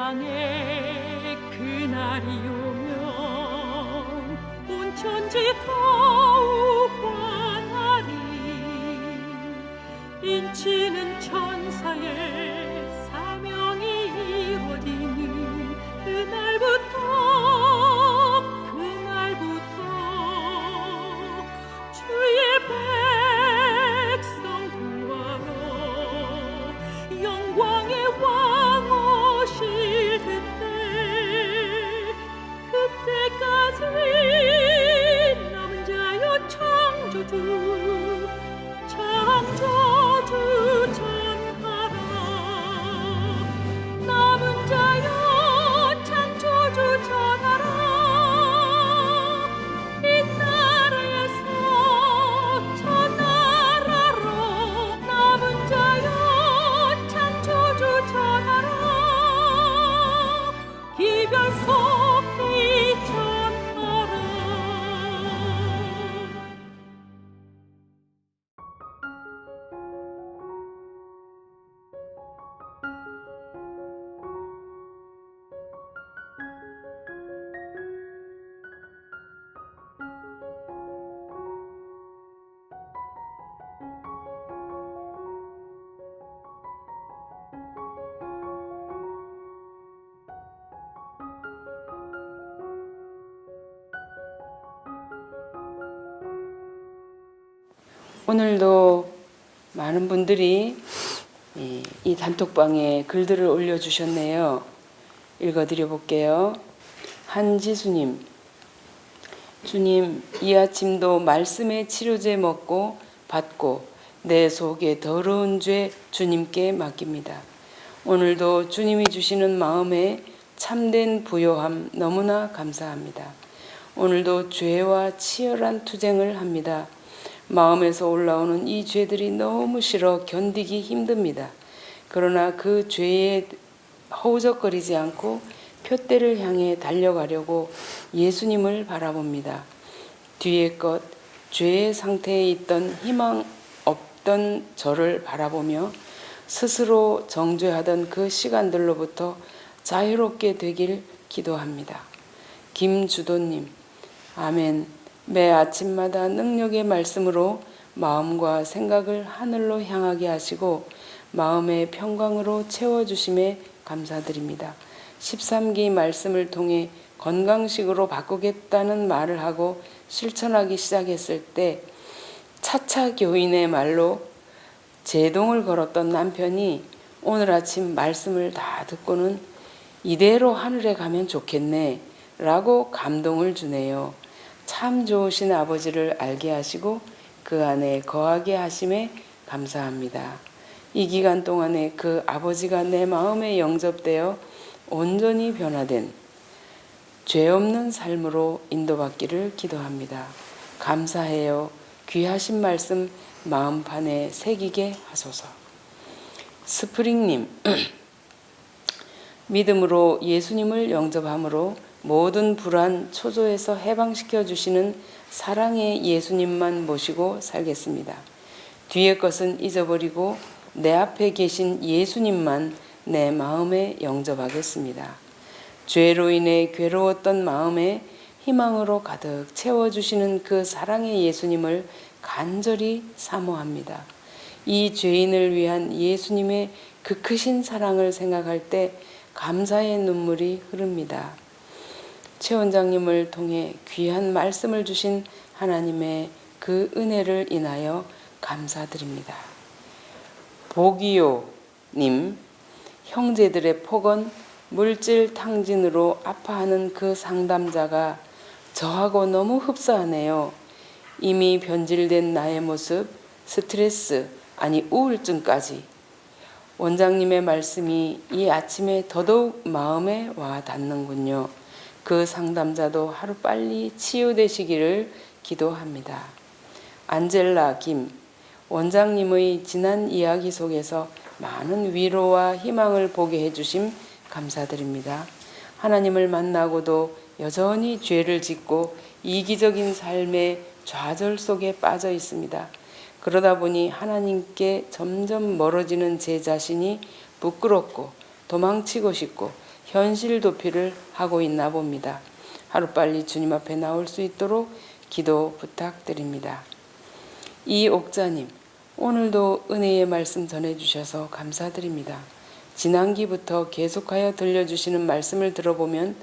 세상에 그날이 오면 온 천지 더욱 환하리. 인치는 천사의 사명이 이루어지는 그날부터 주의 백성 구하러 영광의 왕 오실 그때까지 남은 자여 창조주 전하라. 남은 자여 창조주 전하라. 이 나라에서 저 나라로 남은 자여 창조주 전하라. 기별 속히 전하라. 오늘도 많은 분들이 이 단톡방에 글들을 올려주셨네요. 읽어드려 볼게요. 한지수님, 주님, 이 아침도 말씀의 치료제 먹고 받고 내 속에 더러운 죄 주님께 맡깁니다. 오늘도 주님이 주시는 마음에 참된 부요함 너무나 감사합니다. 오늘도 죄와 치열한 투쟁을 합니다. 마음에서 올라오는 이 죄들이 너무 싫어 견디기 힘듭니다. 그러나 그 죄에 허우적거리지 않고 표대를 향해 달려가려고 예수님을 바라봅니다. 뒤의 것, 죄의 상태에 있던 희망 없던 저를 바라보며 스스로 정죄하던 그 시간들로부터 자유롭게 되길 기도합니다. 김주도님, 아멘. 매 아침마다 능력의 말씀으로 마음과 생각을 하늘로 향하게 하시고 마음의 평강으로 채워주심에 감사드립니다. 13기 말씀을 통해 건강식으로 바꾸겠다는 말을 하고 실천하기 시작했을 때 차차 교인의 말로 제동을 걸었던 남편이 오늘 아침 말씀을 다 듣고는 이대로 하늘에 가면 좋겠네 라고 감동을 주네요. 참 좋으신 아버지를 알게 하시고 그 안에 거하게 하심에 감사합니다. 이 기간 동안에 그 아버지가 내 마음에 영접되어 온전히 변화된 죄 없는 삶으로 인도받기를 기도합니다. 감사해요. 귀하신 말씀 마음판에 새기게 하소서. 스프링님, 믿음으로 예수님을 영접함으로 모든 불안, 초조에서 해방시켜 주시는 사랑의 예수님만 모시고 살겠습니다. 뒤의 것은 잊어버리고 내 앞에 계신 예수님만 내 마음에 영접하겠습니다. 죄로 인해 괴로웠던 마음에 희망으로 가득 채워주시는 그 사랑의 예수님을 간절히 사모합니다. 이 죄인을 위한 예수님의 그 크신 사랑을 생각할 때 감사의 눈물이 흐릅니다. 최 원장님을 통해 귀한 말씀을 주신 하나님의 그 은혜를 인하여 감사드립니다. 보기요님, 형제들의 폭언, 물질 탕진으로 아파하는 그 상담자가 저하고 너무 흡사하네요. 이미 변질된 나의 모습, 스트레스, 아니 우울증까지. 원장님의 말씀이 이 아침에 더더욱 마음에 와 닿는군요. 그 상담자도 하루빨리 치유되시기를 기도합니다. 안젤라 김, 원장님의 지난 이야기 속에서 많은 위로와 희망을 보게 해주심 감사드립니다. 하나님을 만나고도 여전히 죄를 짓고 이기적인 삶의 좌절 속에 빠져 있습니다. 그러다 보니 하나님께 점점 멀어지는 제 자신이 부끄럽고 도망치고 싶고 현실 도피를 하고 있나 봅니다. 하루빨리 주님 앞에 나올 수 있도록 기도 부탁드립니다. 이옥자님, 오늘도 은혜의 말씀 전해주셔서 감사드립니다. 지난기부터 계속하여 들려주시는 말씀을 들어보면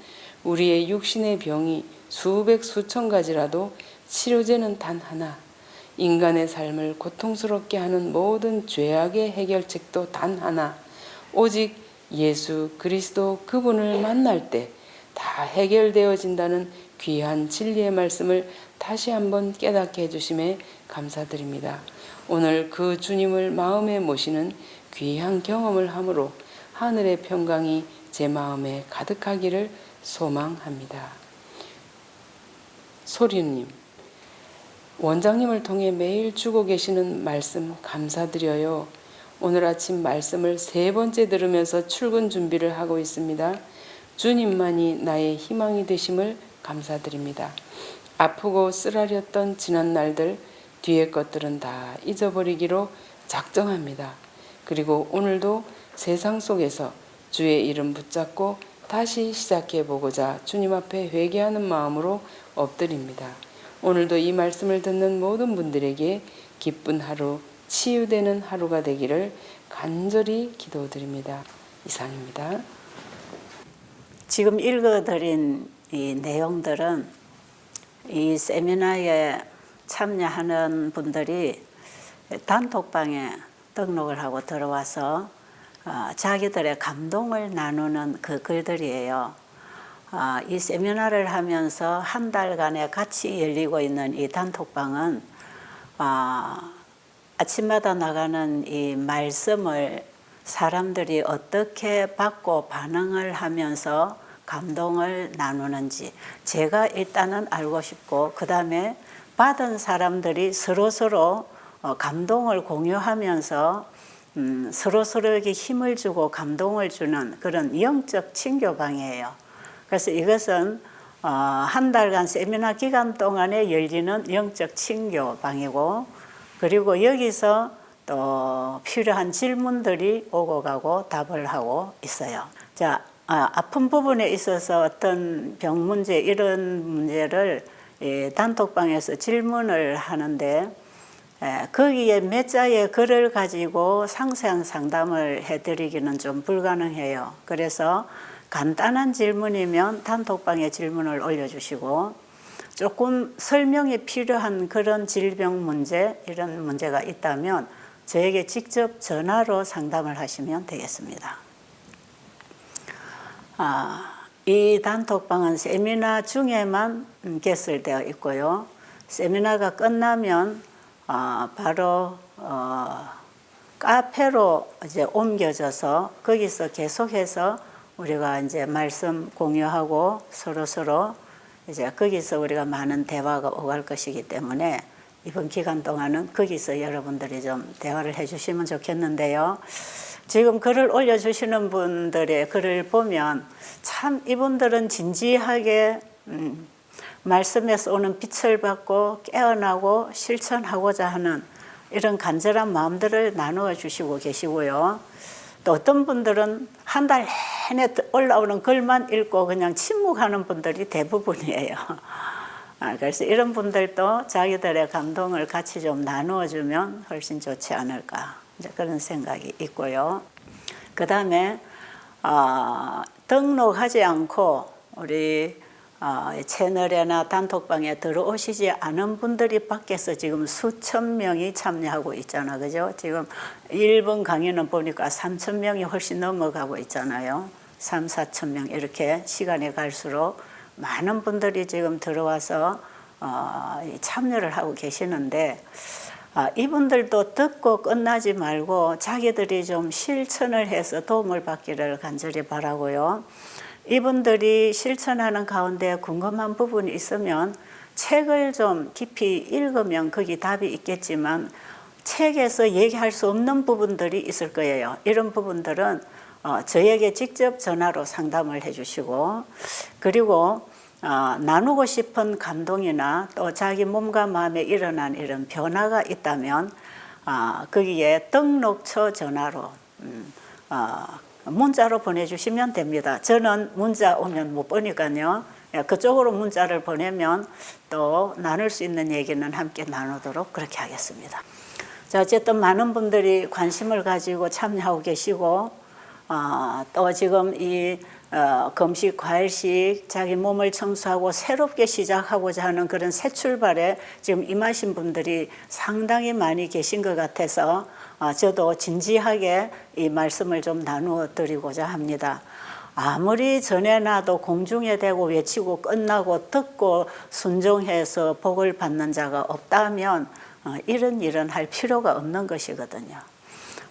우리의 육신의 병이 수백 수천 가지라도 치료제는 단 하나, 인간의 삶을 고통스럽게 하는 모든 죄악의 해결책도 단 하나, 오직 예수 그리스도 그분을 만날 때 다 해결되어진다는 귀한 진리의 말씀을 다시 한번 깨닫게 해주심에 감사드립니다. 오늘 그 주님을 마음에 모시는 귀한 경험을 함으로 하늘의 평강이 제 마음에 가득하기를 소망합니다. 소리님, 원장님을 통해 매일 주고 계시는 말씀 감사드려요. 오늘 아침 말씀을 3번째 들으면서 출근 준비를 하고 있습니다. 주님만이 나의 희망이 되심을 감사드립니다. 아프고 쓰라렸던 지난 날들, 뒤의 것들은 다 잊어버리기로 작정합니다. 그리고 오늘도 세상 속에서 주의 이름 붙잡고 다시 시작해보고자 주님 앞에 회개하는 마음으로 엎드립니다. 오늘도 이 말씀을 듣는 모든 분들에게 기쁜 하루, 치유되는 하루가 되기를 간절히 기도드립니다. 이상입니다. 지금 읽어드린 이 내용들은 이 세미나에 참여하는 분들이 단톡방에 등록을 하고 들어와서 자기들의 감동을 나누는 그 글들이에요. 이 세미나를 하면서 한 달간에 같이 열리고 있는 이 단톡방은 아침마다 나가는 이 말씀을 사람들이 어떻게 받고 반응을 하면서 감동을 나누는지 제가 일단은 알고 싶고, 그 다음에 받은 사람들이 서로서로 감동을 공유하면서 서로서로에게 힘을 주고 감동을 주는 그런 영적 친교방이에요. 그래서 이것은 한 달간 세미나 기간 동안에 열리는 영적 친교방이고, 그리고 여기서 또 필요한 질문들이 오고 가고 답을 하고 있어요. 자, 아픈 부분에 있어서 어떤 병 문제 이런 문제를 단톡방에서 질문을 하는데 거기에 몇 자의 글을 가지고 상세한 상담을 해드리기는 좀 불가능해요. 그래서 간단한 질문이면 단톡방에 질문을 올려주시고, 조금 설명이 필요한 그런 질병 문제 이런 문제가 있다면 저에게 직접 전화로 상담을 하시면 되겠습니다. 이 단톡방은 세미나 중에만 개설되어 있고요. 세미나가 끝나면 바로 카페로 이제 옮겨져서 거기서 계속해서 우리가 이제 말씀 공유하고 서로서로 이제 거기서 우리가 많은 대화가 오갈 것이기 때문에 이번 기간 동안은 거기서 여러분들이 좀 대화를 해주시면 좋겠는데요. 지금 글을 올려주시는 분들의 글을 보면 참 이분들은 진지하게 말씀에서 오는 빛을 받고 깨어나고 실천하고자 하는 이런 간절한 마음들을 나누어 주시고 계시고요. 또 어떤 분들은 한 달 내내 올라오는 글만 읽고 그냥 침묵하는 분들이 대부분이에요. 그래서 이런 분들도 자기들의 감동을 같이 좀 나누어주면 훨씬 좋지 않을까, 이제 그런 생각이 있고요. 그 다음에 등록하지 않고 우리 채널이나 단톡방에 들어오시지 않은 분들이 밖에서 지금 수천 명이 참여하고 있잖아, 그죠? 지금 1번 강의는 보니까 3천 명이 훨씬 넘어가고 있잖아요. 3, 4천 명 이렇게 시간이 갈수록 많은 분들이 지금 들어와서 참여를 하고 계시는데, 이분들도 듣고 끝나지 말고 자기들이 좀 실천을 해서 도움을 받기를 간절히 바라고요. 이분들이 실천하는 가운데 궁금한 부분이 있으면 책을 좀 깊이 읽으면 거기 답이 있겠지만 책에서 얘기할 수 없는 부분들이 있을 거예요. 이런 부분들은 저에게 직접 전화로 상담을 해주시고, 그리고 나누고 싶은 감동이나 또 자기 몸과 마음에 일어난 이런 변화가 있다면 거기에 등록처 전화로 문자로 보내주시면 됩니다. 저는 문자 오면 못 보니까요. 그쪽으로 문자를 보내면 또 나눌 수 있는 얘기는 함께 나누도록 그렇게 하겠습니다. 자, 어쨌든 많은 분들이 관심을 가지고 참여하고 계시고 또 지금 이 금식, 과일식, 자기 몸을 청소하고 새롭게 시작하고자 하는 그런 새 출발에 지금 임하신 분들이 상당히 많이 계신 것 같아서 저도 진지하게 이 말씀을 좀 나누어 드리고자 합니다. 아무리 전해놔도 공중에 대고 외치고 끝나고 듣고 순종해서 복을 받는 자가 없다면 이런 일은 할 필요가 없는 것이거든요.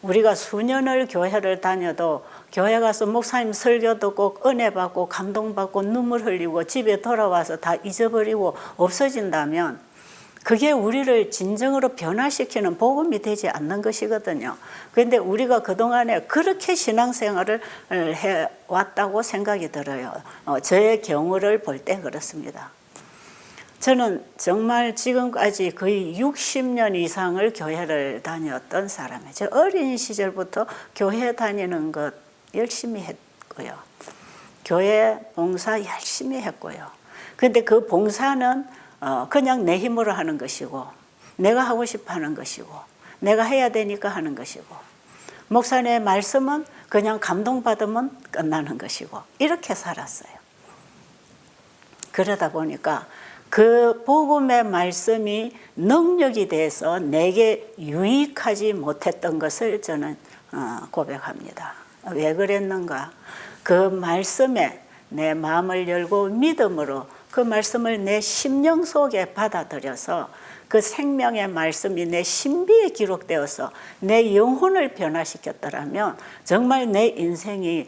우리가 수년을 교회를 다녀도 교회 가서 목사님 설교 듣고 은혜 받고 감동받고 눈물 흘리고 집에 돌아와서 다 잊어버리고 없어진다면 그게 우리를 진정으로 변화시키는 복음이 되지 않는 것이거든요. 그런데 우리가 그동안에 그렇게 신앙생활을 해왔다고 생각이 들어요. 저의 경우를 볼 때 그렇습니다. 저는 정말 지금까지 거의 60년 이상을 교회를 다녔던 사람이에요. 저 어린 시절부터 교회 다니는 것 열심히 했고요. 교회 봉사 열심히 했고요. 그런데 그 봉사는 그냥 내 힘으로 하는 것이고 내가 하고 싶어 하는 것이고 내가 해야 되니까 하는 것이고 목사님의 말씀은 그냥 감동받으면 끝나는 것이고 이렇게 살았어요. 그러다 보니까 그 복음의 말씀이 능력이 돼서 내게 유익하지 못했던 것을 저는 고백합니다. 왜 그랬는가? 그 말씀에 내 마음을 열고 믿음으로 그 말씀을 내 심령 속에 받아들여서 그 생명의 말씀이 내 신비에 기록되어서 내 영혼을 변화시켰더라면 정말 내 인생이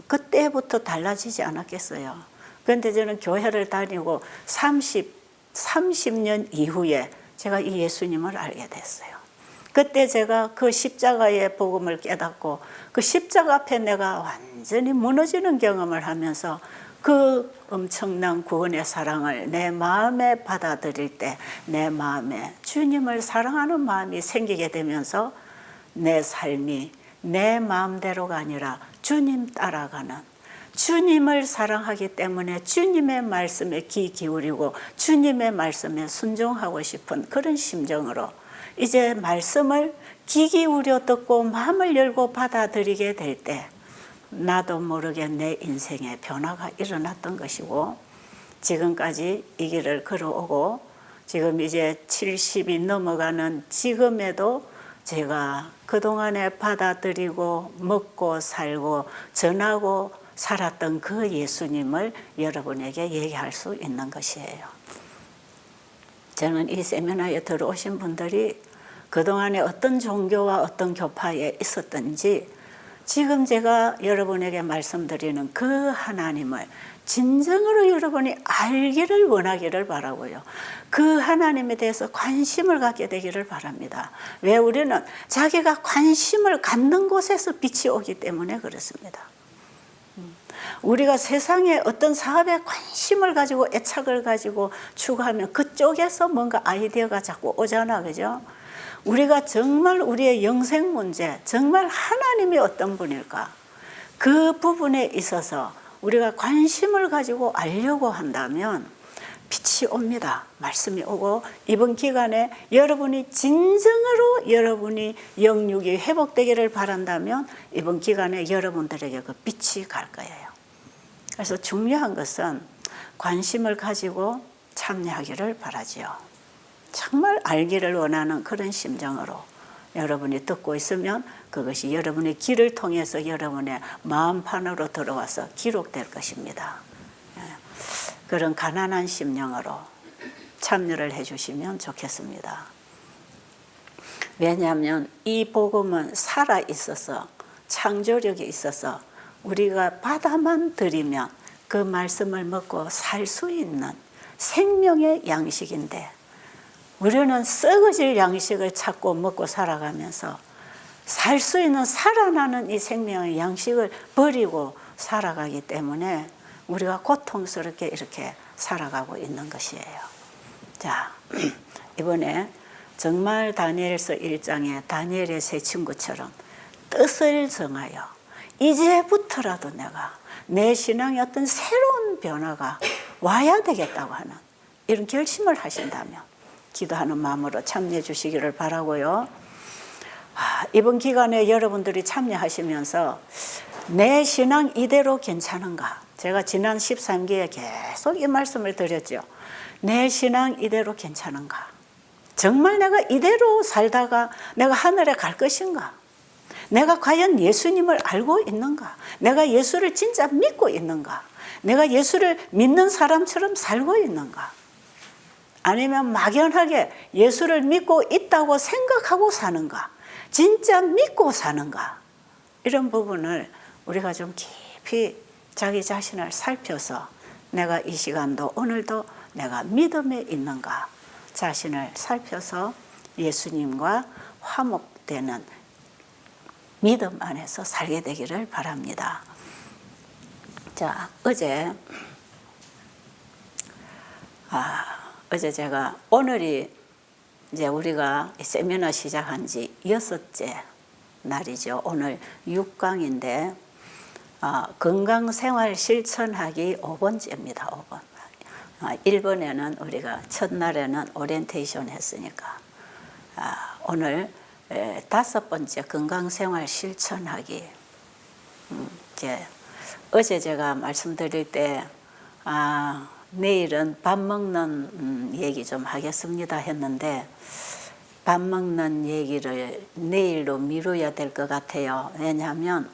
그때부터 달라지지 않았겠어요. 그런데 저는 교회를 다니고 30년 이후에 제가 이 예수님을 알게 됐어요. 그때 제가 그 십자가의 복음을 깨닫고 그 십자가 앞에 내가 완전히 무너지는 경험을 하면서 그 엄청난 구원의 사랑을 내 마음에 받아들일 때 내 마음에 주님을 사랑하는 마음이 생기게 되면서 내 삶이 내 마음대로가 아니라 주님 따라가는 주님을 사랑하기 때문에 주님의 말씀에 귀 기울이고 주님의 말씀에 순종하고 싶은 그런 심정으로 이제 말씀을 귀 기울여 듣고 마음을 열고 받아들이게 될 때 나도 모르게 내 인생에 변화가 일어났던 것이고 지금까지 이 길을 걸어오고 지금 이제 70이 넘어가는 지금에도 제가 그동안에 받아들이고 먹고 살고 전하고 살았던 그 예수님을 여러분에게 얘기할 수 있는 것이에요. 저는 이 세미나에 들어오신 분들이 그동안에 어떤 종교와 어떤 교파에 있었든지 지금 제가 여러분에게 말씀드리는 그 하나님을 진정으로 여러분이 알기를 원하기를 바라고요. 그 하나님에 대해서 관심을 갖게 되기를 바랍니다. 왜? 우리는 자기가 관심을 갖는 곳에서 빛이 오기 때문에 그렇습니다. 우리가 세상에 어떤 사업에 관심을 가지고 애착을 가지고 추구하면 그쪽에서 뭔가 아이디어가 자꾸 오잖아, 그죠? 우리가 정말 우리의 영생 문제, 정말 하나님이 어떤 분일까? 그 부분에 있어서 우리가 관심을 가지고 알려고 한다면 빛이 옵니다. 말씀이 오고 이번 기간에 여러분이 진정으로 여러분이 영육이 회복되기를 바란다면 이번 기간에 여러분들에게 그 빛이 갈 거예요. 그래서 중요한 것은 관심을 가지고 참여하기를 바라지요. 정말 알기를 원하는 그런 심정으로 여러분이 듣고 있으면 그것이 여러분의 귀를 통해서 여러분의 마음판으로 들어와서 기록될 것입니다. 그런 가난한 심령으로 참여를 해주시면 좋겠습니다. 왜냐하면 이 복음은 살아있어서 창조력이 있어서 우리가 받아만 들이면 그 말씀을 먹고 살 수 있는 생명의 양식인데 우리는 썩어질 양식을 찾고 먹고 살아가면서 살 수 있는 살아나는 이 생명의 양식을 버리고 살아가기 때문에 우리가 고통스럽게 이렇게 살아가고 있는 것이에요. 자, 이번에 정말 다니엘서 1장에 다니엘의 세 친구처럼 뜻을 정하여 이제부터라도 내가 내 신앙의 어떤 새로운 변화가 와야 되겠다고 하는 이런 결심을 하신다면 기도하는 마음으로 참여해 주시기를 바라고요. 이번 기간에 여러분들이 참여하시면서 내 신앙 이대로 괜찮은가? 제가 지난 13기에 계속 이 말씀을 드렸죠. 내 신앙 이대로 괜찮은가? 정말 내가 이대로 살다가 내가 하늘에 갈 것인가? 내가 과연 예수님을 알고 있는가? 내가 예수를 진짜 믿고 있는가? 내가 예수를 믿는 사람처럼 살고 있는가? 아니면 막연하게 예수를 믿고 있다고 생각하고 사는가? 진짜 믿고 사는가? 이런 부분을 우리가 좀 깊이 자기 자신을 살펴서 내가 이 시간도 오늘도 내가 믿음에 있는가? 자신을 살펴서 예수님과 화목되는 믿음 안에서 살게 되기를 바랍니다. 자, 어제 제가 오늘이 이제 우리가 세미나 시작한 지 6째 날이죠. 오늘 6강인데 건강생활 실천하기 5번째입니다. 5번. 1번에는 우리가 첫날에는 오리엔테이션 했으니까 오늘 5번째 건강생활 실천하기. 이제 어제 제가 말씀드릴 때 내일은 밥 먹는 얘기 좀 하겠습니다 했는데 밥 먹는 얘기를 내일로 미루어야 될 것 같아요. 왜냐하면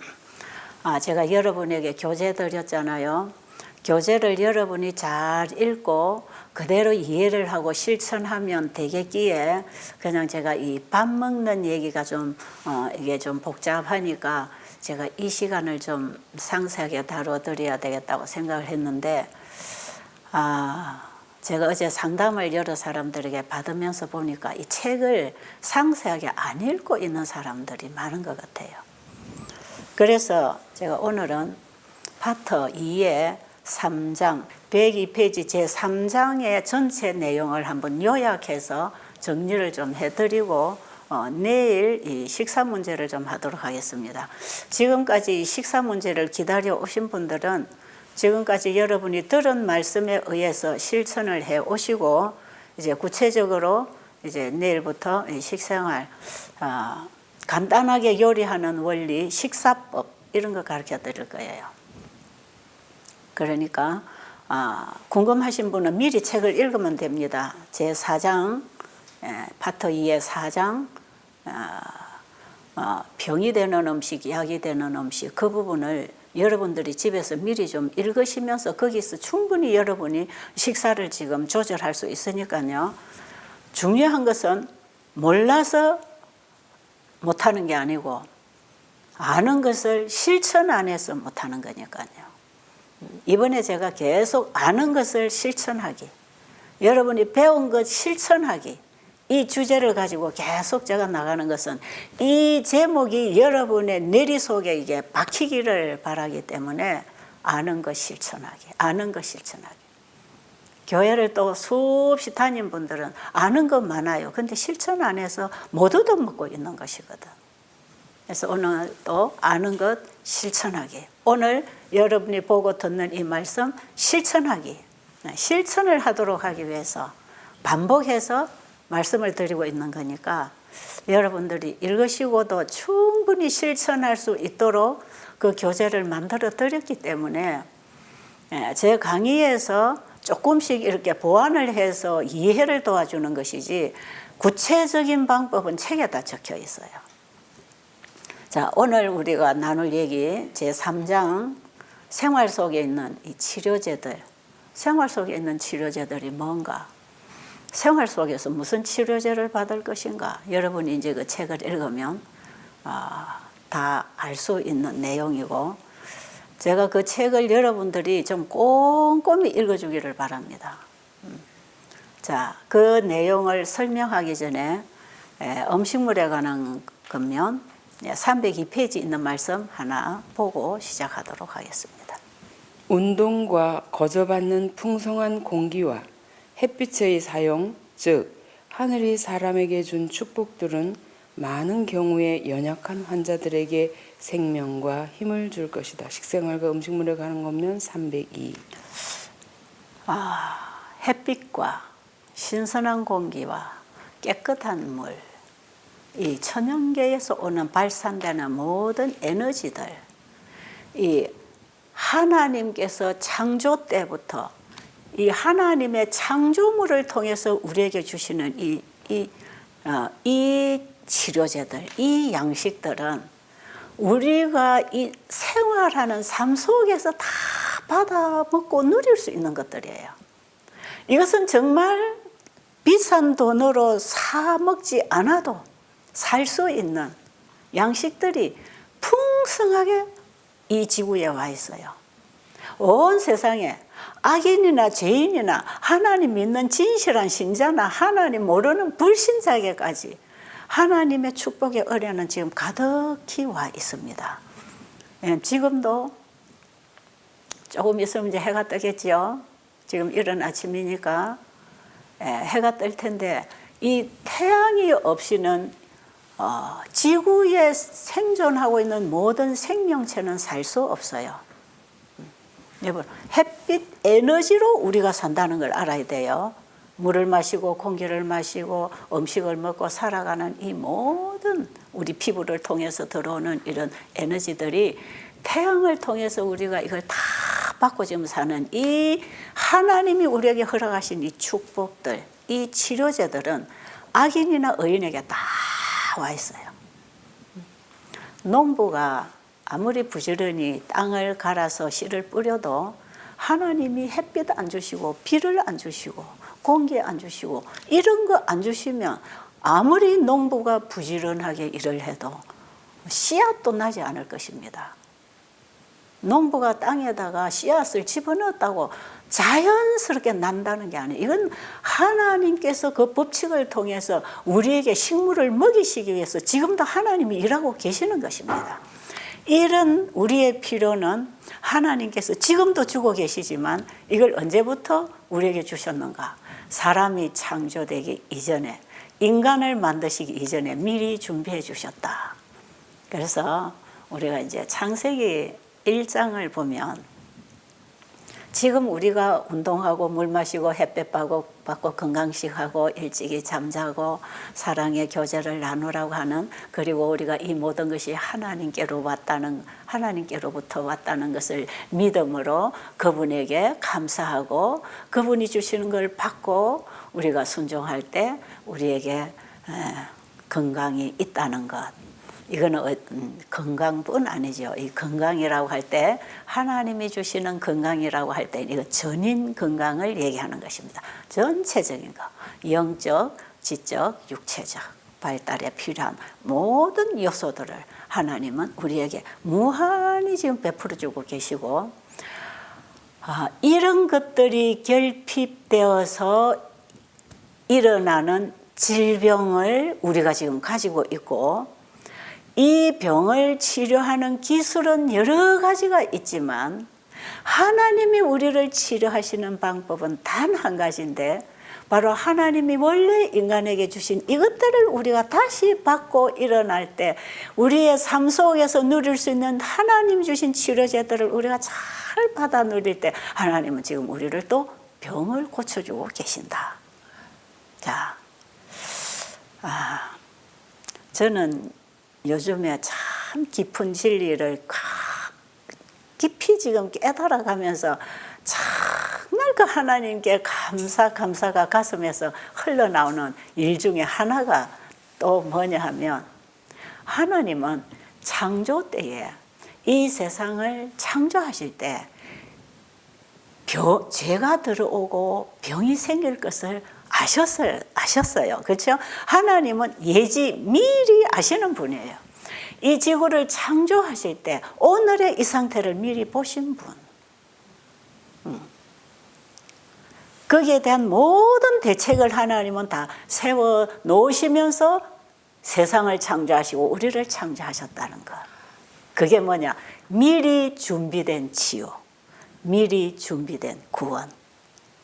제가 여러분에게 교재 드렸잖아요. 교재를 여러분이 잘 읽고 그대로 이해를 하고 실천하면 되겠기에 그냥 제가 이 밥 먹는 얘기가 좀 이게 좀 복잡하니까 제가 이 시간을 좀 상세하게 다뤄드려야 되겠다고 생각을 했는데 제가 어제 상담을 여러 사람들에게 받으면서 보니까 이 책을 상세하게 안 읽고 있는 사람들이 많은 것 같아요. 그래서 제가 오늘은 파트 2의 3장 102페이지 제3장의 전체 내용을 한번 요약해서 정리를 좀 해드리고 내일 이 식사 문제를 좀 하도록 하겠습니다. 지금까지 이 식사 문제를 기다려 오신 분들은 지금까지 여러분이 들은 말씀에 의해서 실천을 해 오시고 이제 구체적으로 이제 내일부터 식생활 간단하게 요리하는 원리, 식사법 이런 거 가르쳐 드릴 거예요. 그러니까 궁금하신 분은 미리 책을 읽으면 됩니다. 제 4장 파트 2의 4장 병이 되는 음식, 약이 되는 음식 그 부분을 여러분들이 집에서 미리 좀 읽으시면서 거기서 충분히 여러분이 식사를 지금 조절할 수 있으니까요. 중요한 것은 몰라서 못하는 게 아니고 아는 것을 실천 안 해서 못하는 거니까요. 이번에 제가 계속 아는 것을 실천하기, 여러분이 배운 것 실천하기 이 주제를 가지고 계속 제가 나가는 것은 이 제목이 여러분의 뇌리 속에 이게 박히기를 바라기 때문에 아는 것 실천하기, 아는 것 실천하기. 교회를 또 수없이 다닌 분들은 아는 것 많아요. 근데 실천 안 해서 못 얻어먹고 있는 것이거든. 그래서 오늘 또 아는 것 실천하기. 오늘 여러분이 보고 듣는 이 말씀 실천하기. 실천을 하도록 하기 위해서 반복해서 말씀을 드리고 있는 거니까 여러분들이 읽으시고도 충분히 실천할 수 있도록 그 교재를 만들어 드렸기 때문에 제 강의에서 조금씩 이렇게 보완을 해서 이해를 도와주는 것이지 구체적인 방법은 책에 다 적혀 있어요. 자, 오늘 우리가 나눌 얘기 제3장 생활 속에 있는 이 치료제들, 생활 속에 있는 치료제들이 뭔가, 생활 속에서 무슨 치료제를 받을 것인가, 여러분이 이제 그 책을 읽으면 다 알 수 있는 내용이고, 제가 그 책을 여러분들이 좀 꼼꼼히 읽어주기를 바랍니다. 자, 그 내용을 설명하기 전에 음식물에 관한 것면 302페이지 있는 말씀 하나 보고 시작하도록 하겠습니다. 운동과 거저받는 풍성한 공기와 햇빛의 사용, 즉 하늘이 사람에게 준 축복들은 많은 경우에 연약한 환자들에게 생명과 힘을 줄 것이다. 식생활과 음식물에 관한 것면 302. 햇빛과 신선한 공기와 깨끗한 물, 이 천연계에서 오는 발산되는 모든 에너지들, 이 하나님께서 창조 때부터 이 하나님의 창조물을 통해서 우리에게 주시는 이 치료제들, 이 양식들은 우리가 이 생활하는 삶 속에서 다 받아 먹고 누릴 수 있는 것들이에요. 이것은 정말 비싼 돈으로 사 먹지 않아도 살 수 있는 양식들이 풍성하게 이 지구에 와 있어요. 온 세상에 악인이나 죄인이나 하나님 믿는 진실한 신자나 하나님 모르는 불신자에게까지 하나님의 축복의 은혜는 지금 가득히 와 있습니다. 지금도 조금 있으면 이제 해가 뜨겠죠. 지금 이른 아침이니까 해가 뜰 텐데 이 태양이 없이는 지구에 생존하고 있는 모든 생명체는 살 수 없어요. 여러분, 햇빛 에너지로 우리가 산다는 걸 알아야 돼요. 물을 마시고 공기를 마시고 음식을 먹고 살아가는 이 모든 우리 피부를 통해서 들어오는 이런 에너지들이 태양을 통해서 우리가 이걸 다 받고 지금 사는 이 하나님이 우리에게 허락하신 이 축복들, 이 치료제들은 악인이나 의인에게 다 와 있어요. 농부가 아무리 부지런히 땅을 갈아서 씨를 뿌려도 하나님이 햇빛 안 주시고 비를 안 주시고 공기 안 주시고 이런 거 안 주시면 아무리 농부가 부지런하게 일을 해도 씨앗도 나지 않을 것입니다. 농부가 땅에다가 씨앗을 집어넣었다고 자연스럽게 난다는 게 아니에요. 이건 하나님께서 그 법칙을 통해서 우리에게 식물을 먹이시기 위해서 지금도 하나님이 일하고 계시는 것입니다. 이런 우리의 필요는 하나님께서 지금도 주고 계시지만 이걸 언제부터 우리에게 주셨는가? 사람이 창조되기 이전에, 인간을 만드시기 이전에 미리 준비해 주셨다. 그래서 우리가 이제 창세기 1장을 보면 지금 우리가 운동하고 물 마시고 햇볕 받고 건강식하고 일찍이 잠자고 사랑의 교제를 나누라고 하는, 그리고 우리가 이 모든 것이 하나님께로부터 왔다는 것을 믿음으로 그분에게 감사하고 그분이 주시는 걸 받고 우리가 순종할 때 우리에게 건강이 있다는 것. 이거는 건강뿐 아니죠. 이 건강이라고 할 때 하나님이 주시는 건강이라고 할 때 이거 전인 건강을 얘기하는 것입니다. 전체적인 거, 영적, 지적, 육체적 발달에 필요한 모든 요소들을 하나님은 우리에게 무한히 지금 베풀어주고 계시고, 이런 것들이 결핍되어서 일어나는 질병을 우리가 지금 가지고 있고, 이 병을 치료하는 기술은 여러 가지가 있지만 하나님이 우리를 치료하시는 방법은 단 한 가지인데, 바로 하나님이 원래 인간에게 주신 이것들을 우리가 다시 받고 일어날 때 우리의 삶 속에서 누릴 수 있는 하나님 주신 치료제들을 우리가 잘 받아 누릴 때 하나님은 지금 우리를 또 병을 고쳐주고 계신다. 자, 저는 요즘에 참 깊은 진리를 깊이 지금 깨달아가면서 정말 그 하나님께 감사가 가슴에서 흘러나오는 일 중에 하나가 또 뭐냐 하면, 하나님은 창조 때에 이 세상을 창조하실 때 죄가 들어오고 병이 생길 것을 아셨어요. 그렇죠? 하나님은 미리 아시는 분이에요. 이 지구를 창조하실 때 오늘의 이 상태를 미리 보신 분. 거기에 대한 모든 대책을 하나님은 다 세워 놓으시면서 세상을 창조하시고 우리를 창조하셨다는 것. 그게 뭐냐? 미리 준비된 치유, 미리 준비된 구원.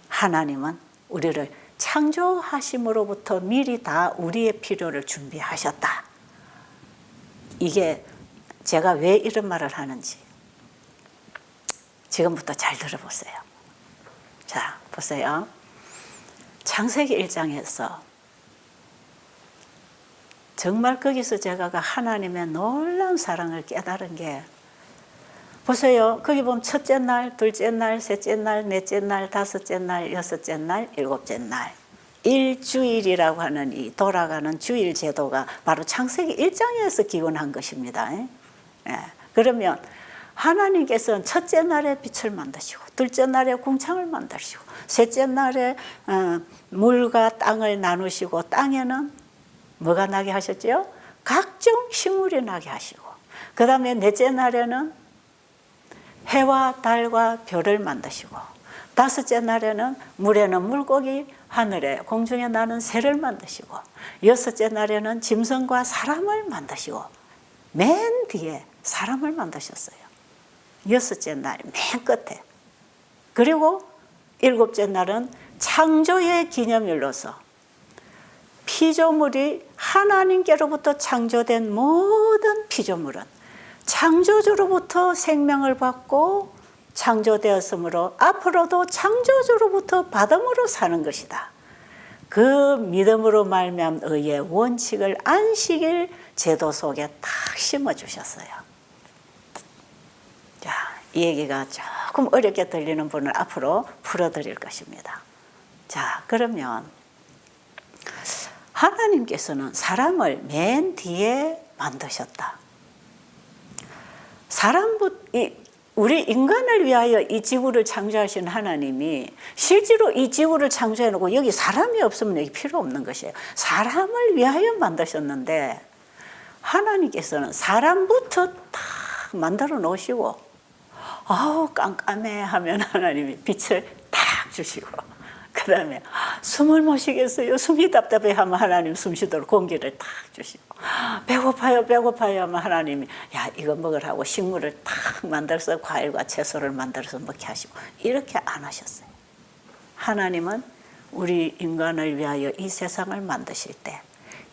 하나님은 우리를 창조하심으로부터 미리 다 우리의 필요를 준비하셨다. 이게 제가 왜 이런 말을 하는지 지금부터 잘 들어보세요. 자, 보세요. 창세기 1장에서 정말 거기서 제가 하나님의 놀라운 사랑을 깨달은 게, 보세요. 거기 보면 첫째 날, 둘째 날, 셋째 날, 넷째 날, 다섯째 날, 여섯째 날, 일곱째 날. 일주일이라고 하는 이 돌아가는 주일 제도가 바로 창세기 1장에서 기원한 것입니다. 예. 그러면 하나님께서는 첫째 날에 빛을 만드시고, 둘째 날에 궁창을 만드시고, 셋째 날에 물과 땅을 나누시고, 땅에는 뭐가 나게 하셨죠? 각종 식물이 나게 하시고, 그 다음에 넷째 날에는 해와 달과 별을 만드시고, 다섯째 날에는 물에는 물고기, 하늘에 공중에 나는 새를 만드시고, 여섯째 날에는 짐승과 사람을 만드시고, 맨 뒤에 사람을 만드셨어요. 여섯째 날 맨 끝에. 그리고 일곱째 날은 창조의 기념일로서 피조물이 하나님께로부터 창조된 모든 피조물은 창조주로부터 생명을 받고 창조되었으므로 앞으로도 창조주로부터 받음으로 사는 것이다. 그 믿음으로 말미암은 의의 원칙을 안식일 제도 속에 탁 심어주셨어요. 자, 이 얘기가 조금 어렵게 들리는 분을 앞으로 풀어드릴 것입니다. 자, 그러면 하나님께서는 사람을 맨 뒤에 만드셨다. 우리 인간을 위하여 이 지구를 창조하신 하나님이 실제로 이 지구를 창조해놓고 여기 사람이 없으면 여기 필요 없는 것이에요. 사람을 위하여 만드셨는데 하나님께서는 사람부터 딱 만들어 놓으시고, 아우 깜깜해 하면 하나님이 빛을 딱 주시고, 그 다음에 숨을 못 쉬겠어요, 숨이 답답해 하면 하나님 숨 쉬도록 공기를 딱 주시고, 배고파요 하면 하나님이 야 이거 먹으라고 식물을 딱 만들어서 과일과 채소를 만들어서 먹게 하시고, 이렇게 안 하셨어요. 하나님은 우리 인간을 위하여 이 세상을 만드실 때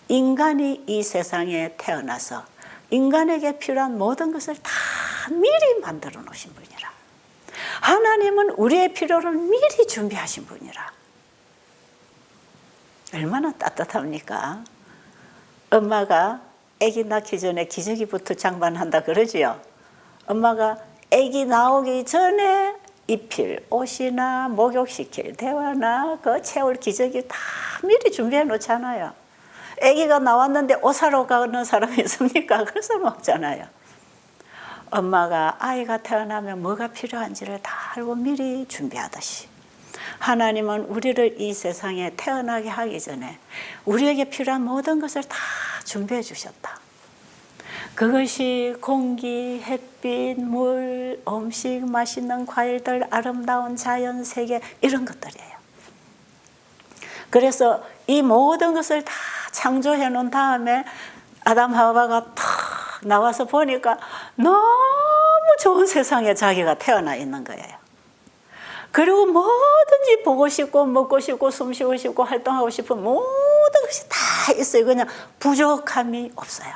인간이 이 세상에 태어나서 인간에게 필요한 모든 것을 다 미리 만들어 놓으신 분이라. 하나님은 우리의 필요를 미리 준비하신 분이라. 얼마나 따뜻합니까? 엄마가 아기 낳기 전에 기저귀부터 장만한다 그러지요. 엄마가 아기 나오기 전에 입힐 옷이나 목욕시킬 대화나 그 채울 기저귀 다 미리 준비해 놓잖아요. 아기가 나왔는데 옷 사러 가는 사람이 있습니까? 그런 사람 없잖아요. 엄마가 아이가 태어나면 뭐가 필요한지를 다 알고 미리 준비하듯이 하나님은 우리를 이 세상에 태어나게 하기 전에 우리에게 필요한 모든 것을 다 준비해 주셨다. 그것이 공기, 햇빛, 물, 음식, 맛있는 과일들, 아름다운 자연, 세계 이런 것들이에요. 그래서 이 모든 것을 다 창조해 놓은 다음에 아담 하와가 탁 나와서 보니까 너무 좋은 세상에 자기가 태어나 있는 거예요. 그리고 뭐든지 보고 싶고 먹고 싶고 숨쉬고 싶고 활동하고 싶은 모든 것이 다 있어요. 그냥 부족함이 없어요.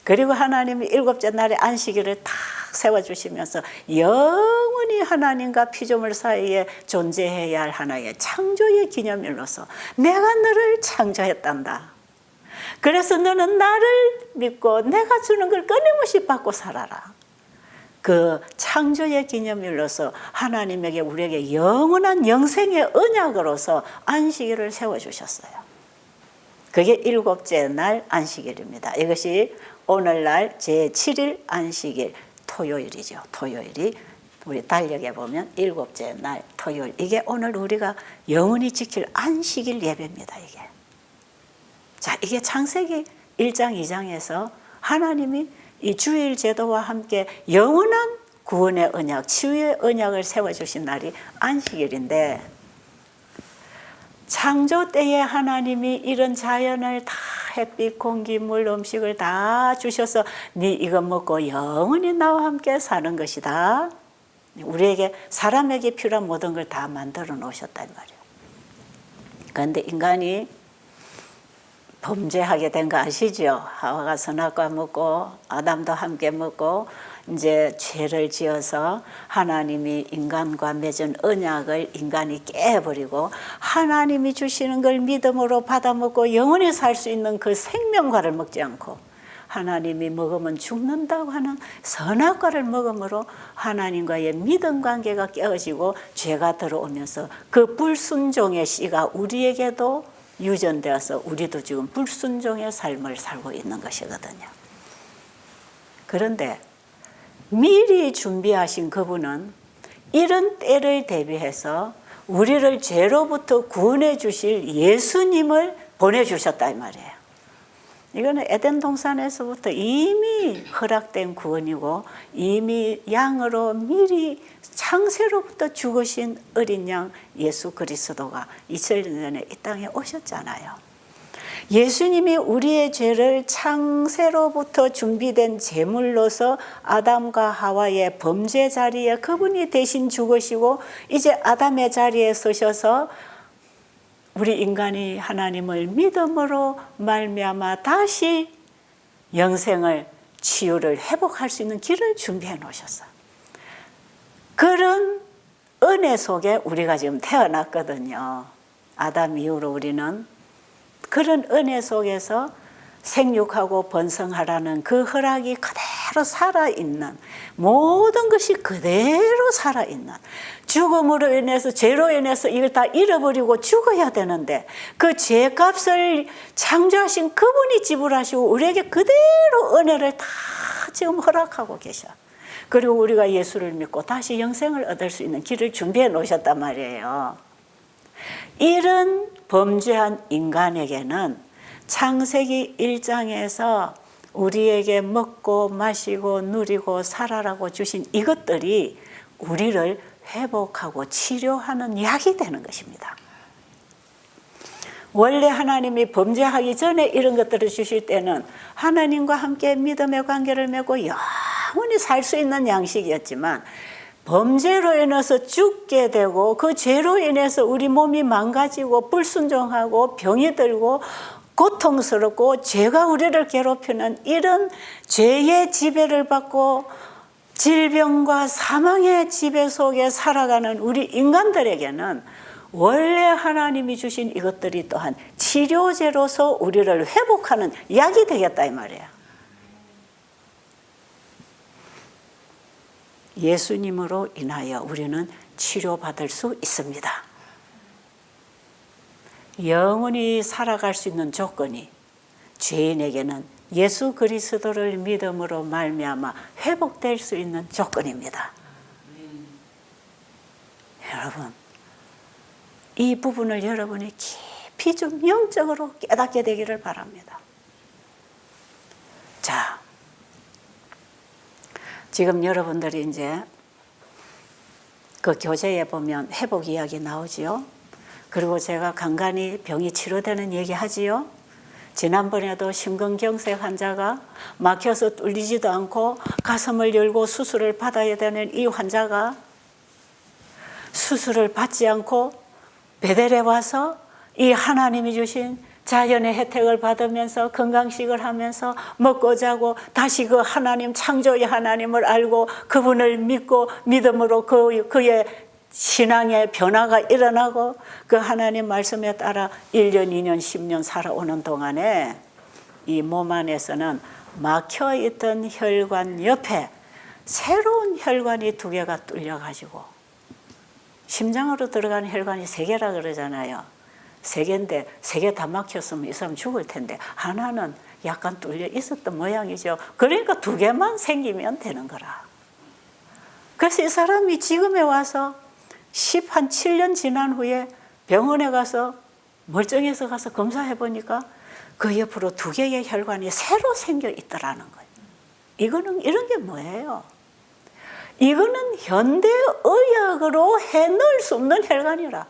그리고 하나님이 일곱째 날에 안식일을 탁 세워주시면서 영원히 하나님과 피조물 사이에 존재해야 할 하나의 창조의 기념일로서 내가 너를 창조했단다. 그래서 너는 나를 믿고 내가 주는 걸 끊임없이 받고 살아라. 그 창조의 기념일로서 하나님에게 우리에게 영원한 영생의 언약으로서 안식일을 세워주셨어요. 그게 일곱째 날 안식일입니다. 이것이 오늘날 제7일 안식일 토요일이죠. 토요일이 우리 달력에 보면 일곱째 날 토요일. 이게 오늘 우리가 영원히 지킬 안식일 예배입니다. 이게. 자, 이게 창세기 1장 2장에서 하나님이 이 주일 제도와 함께 영원한 구원의 언약, 치유의 언약을 세워주신 날이 안식일인데, 창조 때에 하나님이 이런 자연을 다 햇빛, 공기, 물, 음식을 다 주셔서 네 이거 먹고 영원히 나와 함께 사는 것이다. 우리에게 사람에게 필요한 모든 걸 다 만들어 놓으셨단 말이에요. 그런데 인간이 범죄하게 된 거 아시죠? 하와가 선악과 먹고 아담도 함께 먹고 이제 죄를 지어서 하나님이 인간과 맺은 언약을 인간이 깨버리고 하나님이 주시는 걸 믿음으로 받아먹고 영원히 살 수 있는 그 생명과를 먹지 않고 하나님이 먹으면 죽는다고 하는 선악과를 먹음으로 하나님과의 믿음 관계가 깨어지고 죄가 들어오면서 그 불순종의 씨가 우리에게도 유전되어서 우리도 지금 불순종의 삶을 살고 있는 것이거든요. 그런데 미리 준비하신 그분은 이런 때를 대비해서 우리를 죄로부터 구원해 주실 예수님을 보내주셨다 이 말이에요. 이거는 에덴 동산에서부터 이미 허락된 구원이고 이미 양으로 미리 창세로부터 죽으신 어린 양 예수 그리스도가 2000년 전에 이 땅에 오셨잖아요. 예수님이 우리의 죄를 창세로부터 준비된 제물로서 아담과 하와의 범죄 자리에 그분이 대신 죽으시고 이제 아담의 자리에 서셔서 우리 인간이 하나님을 믿음으로 말미암아 다시 영생을 치유를 회복할 수 있는 길을 준비해 놓으셨어요. 그런 은혜 속에 우리가 지금 태어났거든요. 아담 이후로 우리는 그런 은혜 속에서 생육하고 번성하라는 그 허락이 그대로 살아있는 모든 것이 그대로 살아있는 죽음으로 인해서 죄로 인해서 이걸 다 잃어버리고 죽어야 되는데 그 죄값을 창조하신 그분이 지불하시고 우리에게 그대로 은혜를 다 지금 허락하고 계셔. 그리고 우리가 예수를 믿고 다시 영생을 얻을 수 있는 길을 준비해 놓으셨단 말이에요. 이런 범죄한 인간에게는 창세기 1장에서 우리에게 먹고 마시고 누리고 살아라고 주신 이것들이 우리를 회복하고 치료하는 약이 되는 것입니다. 원래 하나님이 범죄하기 전에 이런 것들을 주실 때는 하나님과 함께 믿음의 관계를 맺고 영원히 살 수 있는 양식이었지만 범죄로 인해서 죽게 되고 그 죄로 인해서 우리 몸이 망가지고 불순종하고 병이 들고 고통스럽고 죄가 우리를 괴롭히는 이런 죄의 지배를 받고 질병과 사망의 지배 속에 살아가는 우리 인간들에게는 원래 하나님이 주신 이것들이 또한 치료제로서 우리를 회복하는 약이 되겠다 이 말이에요. 예수님으로 인하여 우리는 치료받을 수 있습니다. 영원히 살아갈 수 있는 조건이 죄인에게는 예수 그리스도를 믿음으로 말미암아 회복될 수 있는 조건입니다. 여러분, 이 부분을 여러분이 깊이 좀 영적으로 깨닫게 되기를 바랍니다. 자, 지금 여러분들이 이제 그 교재에 보면 회복 이야기 나오지요. 그리고 제가 간간히 병이 치료되는 얘기 하지요. 지난번에도 심근경색 환자가 막혀서 뚫리지도 않고 가슴을 열고 수술을 받아야 되는 이 환자가 수술을 받지 않고 베델에 와서 이 하나님이 주신 자연의 혜택을 받으면서 건강식을 하면서 먹고 자고 다시 그 하나님 창조의 하나님을 알고 그분을 믿고 믿음으로 그의 신앙의 변화가 일어나고 그 하나님 말씀에 따라 1년, 2년, 10년 살아오는 동안에 이 몸 안에서는 막혀있던 혈관 옆에 새로운 혈관이 2개가 뚫려가지고 심장으로 들어가는 혈관이 3개라 그러잖아요. 3개인데 3개 다 막혔으면 이 사람 죽을 텐데 하나는 약간 뚫려 있었던 모양이죠. 그러니까 2개만 생기면 되는 거라. 그래서 이 사람이 지금에 와서 7년 지난 후에 병원에 가서 멀쩡해서 가서 검사해 보니까 그 옆으로 2개의 혈관이 새로 생겨 있더라는 거예요. 이런 게 뭐예요? 이거는 현대의학으로 해낼 수 없는 혈관이라.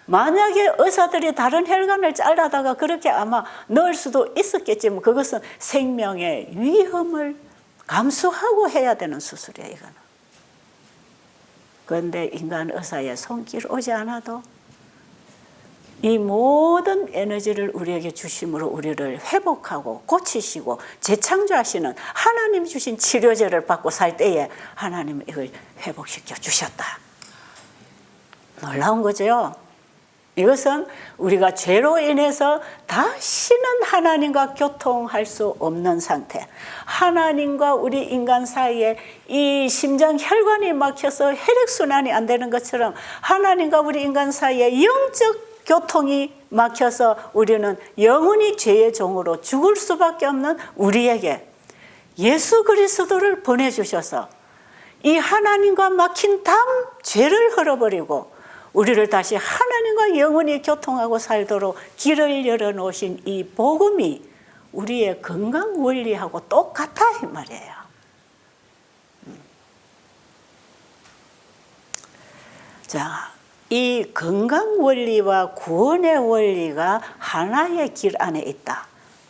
만약에 의사들이 다른 혈관을 잘라다가 그렇게 아마 넣을 수도 있었겠지만 그것은 생명의 위험을 감수하고 해야 되는 수술이에요. 이거는. 그런데 인간 의사의 손길 오지 않아도 이 모든 에너지를 우리에게 주심으로 우리를 회복하고 고치시고 재창조하시는 하나님 주신 치료제를 받고 살 때에 하나님은 이걸 회복시켜 주셨다. 놀라운 거죠. 이것은 우리가 죄로 인해서 다시는 하나님과 교통할 수 없는 상태, 하나님과 우리 인간 사이에 이 심장 혈관이 막혀서 혈액순환이 안 되는 것처럼 하나님과 우리 인간 사이에 영적 교통이 막혀서 우리는 영원히 죄의 종으로 죽을 수밖에 없는 우리에게 예수 그리스도를 보내주셔서 이 하나님과 막힌 다음 죄를 흘러버리고 우리를 다시 하나님과 영원히 교통하고 살도록 길을 열어놓으신 이 복음이 우리의 건강 원리하고 똑같아 이 말이에요. 자, 이 건강 원리와 구원의 원리가 하나의 길 안에 있다.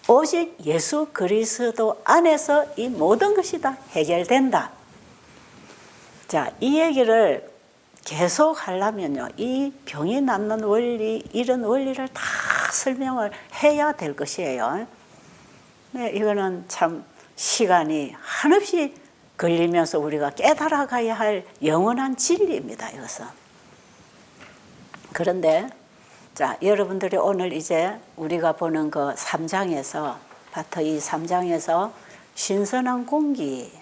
오직 예수 그리스도 안에서 이 모든 것이 다 해결된다. 자, 이 얘기를 계속 하려면요, 이 병이 낫는 원리, 이런 원리를 다 설명을 해야 될 것이에요. 네, 이거는 참 시간이 한없이 걸리면서 우리가 깨달아가야 할 영원한 진리입니다, 이것은. 그런데, 자, 여러분들이 오늘 이제 우리가 보는 그 3장에서, 바터 이 3장에서 신선한 공기,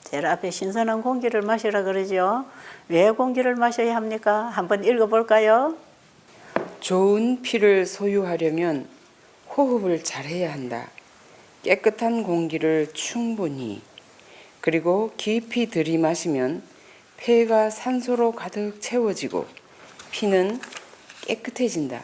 제일 앞에 신선한 공기를 마시라 그러죠. 왜 공기를 마셔야 합니까? 한번 읽어볼까요? 좋은 피를 소유하려면 호흡을 잘해야 한다. 깨끗한 공기를 충분히, 그리고 깊이 들이마시면 폐가 산소로 가득 채워지고 피는 깨끗해진다.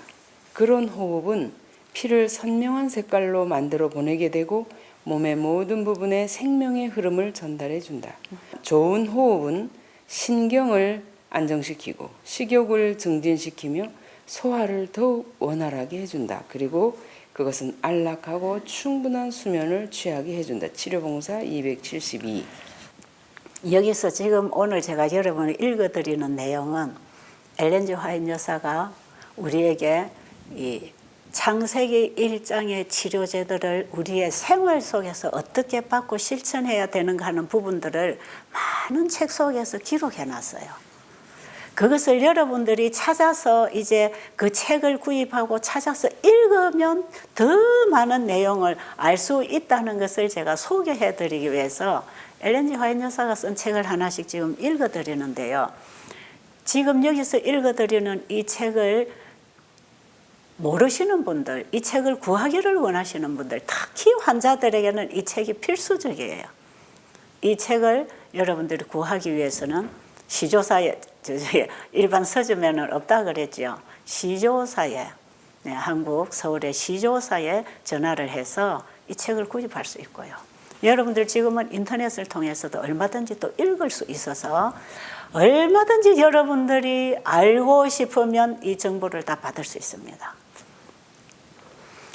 그런 호흡은 피를 선명한 색깔로 만들어 보내게 되고 몸의 모든 부분에 생명의 흐름을 전달해 준다. 좋은 호흡은 신경을 안정시키고 식욕을 증진시키며 소화를 더욱 원활하게 해준다. 그리고 그것은 안락하고 충분한 수면을 취하게 해준다. 치료봉사 272. 여기서 지금 오늘 제가 여러분을 읽어드리는 내용은 엘렌 G 화이트 여사가 우리에게 이 창세기 1장의 치료제들을 우리의 생활 속에서 어떻게 받고 실천해야 되는가 하는 부분들을 많은 책 속에서 기록해 놨어요. 그것을 여러분들이 찾아서 이제 그 책을 구입하고 찾아서 읽으면 더 많은 내용을 알 수 있다는 것을 제가 소개해 드리기 위해서 엘렌 G 화이트 여사가 쓴 책을 하나씩 지금 읽어 드리는데요. 지금 여기서 읽어 드리는 이 책을 모르시는 분들, 이 책을 구하기를 원하시는 분들, 특히 환자들에게는 이 책이 필수적이에요. 이 책을 여러분들이 구하기 위해서는 시조사에, 일반 서점에는 없다 그랬죠. 시조사에, 네, 한국 서울의 시조사에 전화를 해서 이 책을 구입할 수 있고요. 여러분들 지금은 인터넷을 통해서도 얼마든지 또 읽을 수 있어서 얼마든지 여러분들이 알고 싶으면 이 정보를 다 받을 수 있습니다.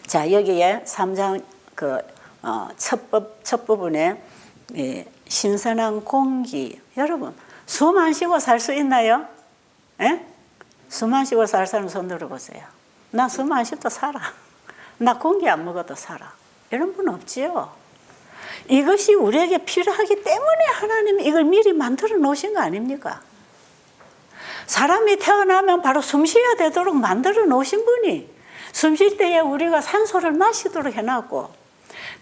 자, 여기에 3장 첫 부분에 신선한 공기. 여러분, 숨 안 쉬고 살 수 있나요? 에? 숨 안 쉬고 살 사람 손 들어보세요. 나 숨 안 쉬어도 살아. 나 공기 안 먹어도 살아. 이런 분 없지요? 이것이 우리에게 필요하기 때문에 하나님이 이걸 미리 만들어 놓으신 거 아닙니까? 사람이 태어나면 바로 숨 쉬어야 되도록 만들어 놓으신 분이 숨 쉴 때에 우리가 산소를 마시도록 해놨고,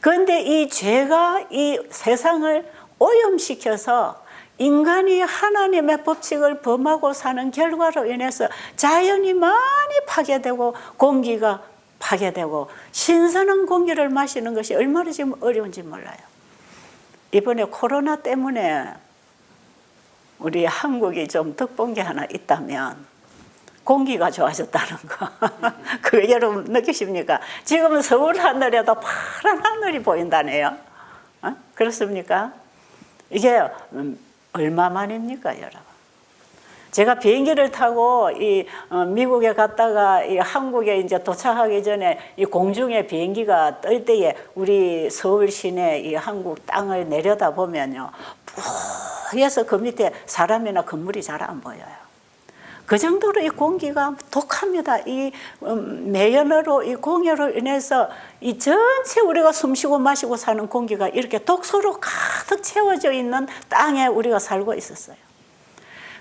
그런데 이 죄가 이 세상을 오염시켜서 인간이 하나님의 법칙을 범하고 사는 결과로 인해서 자연이 많이 파괴되고 공기가 파괴되고 신선한 공기를 마시는 것이 얼마나 지금 어려운지 몰라요. 이번에 코로나 때문에 우리 한국이 좀 덕본 게 하나 있다면 공기가 좋아졌다는 거. 그거 여러분 느끼십니까? 지금은 서울 하늘에도 파란 하늘이 보인다네요. 그렇습니까? 이게 얼마만입니까, 여러분? 제가 비행기를 타고 미국에 갔다가 한국에 이제 도착하기 전에 이 공중에 비행기가 뜰 때에 우리 서울 시내 이 한국 땅을 내려다 보면요, 뿌옇서 그 밑에 사람이나 건물이 잘 안 보여요. 그 정도로 이 공기가 독합니다. 이 매연으로 이 공해로 인해서 이 전체 우리가 숨쉬고 마시고 사는 공기가 이렇게 독소로 가득 채워져 있는 땅에 우리가 살고 있었어요.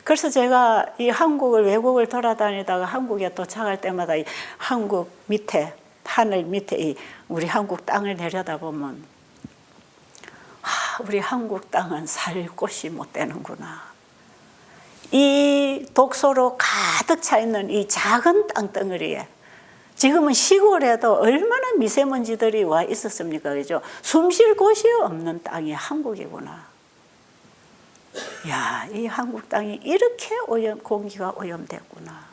그래서 제가 이 한국을 외국을 돌아다니다가 한국에 도착할 때마다 이 한국 밑에 하늘 밑에 이 우리 한국 땅을 내려다보면 우리 한국 땅은 살 곳이 못 되는구나. 이 독소로 가득 차 있는 이 작은 땅덩어리에 지금은 시골에도 얼마나 미세먼지들이 와 있었습니까? 그죠? 숨 쉴 곳이 없는 땅이 한국이구나. 야, 이 한국 땅이 이렇게 공기가 오염됐구나.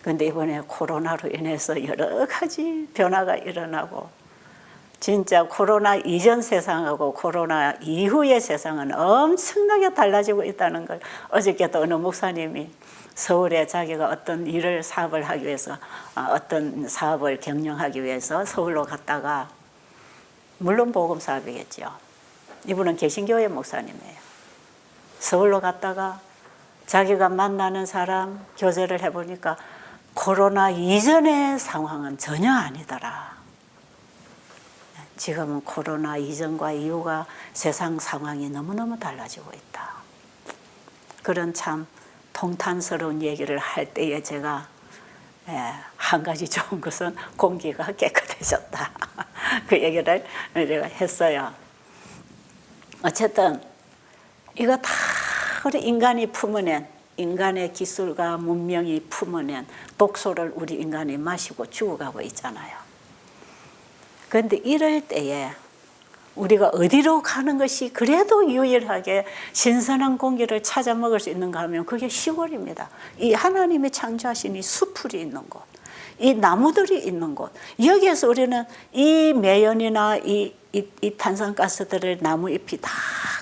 그런데 이번에 코로나로 인해서 여러 가지 변화가 일어나고 진짜 코로나 이전 세상하고 코로나 이후의 세상은 엄청나게 달라지고 있다는 걸 어저께도 어느 목사님이 서울에 자기가 어떤 일을 사업을 하기 위해서 어떤 사업을 경영하기 위해서 서울로 갔다가 물론 복음 사업이겠죠. 이분은 개신교회 목사님이에요. 서울로 갔다가 자기가 만나는 사람 교제를 해보니까 코로나 이전의 상황은 전혀 아니더라. 지금은 코로나 이전과 이후가 세상 상황이 너무너무 달라지고 있다. 그런 참 통탄스러운 얘기를 할 때에 제가 한 가지 좋은 것은 공기가 깨끗해졌다. 그 얘기를 제가 했어요. 어쨌든 이거 다 우리 인간이 품어낸 인간의 기술과 문명이 품어낸 독소를 우리 인간이 마시고 죽어가고 있잖아요. 그런데 이럴 때에 우리가 어디로 가는 것이 그래도 유일하게 신선한 공기를 찾아 먹을 수 있는가 하면 그게 시골입니다. 이 하나님이 창조하신 이 숲풀이 있는 곳, 이 나무들이 있는 곳, 여기에서 우리는 이 매연이나 이 탄산가스들을 나무 잎이 다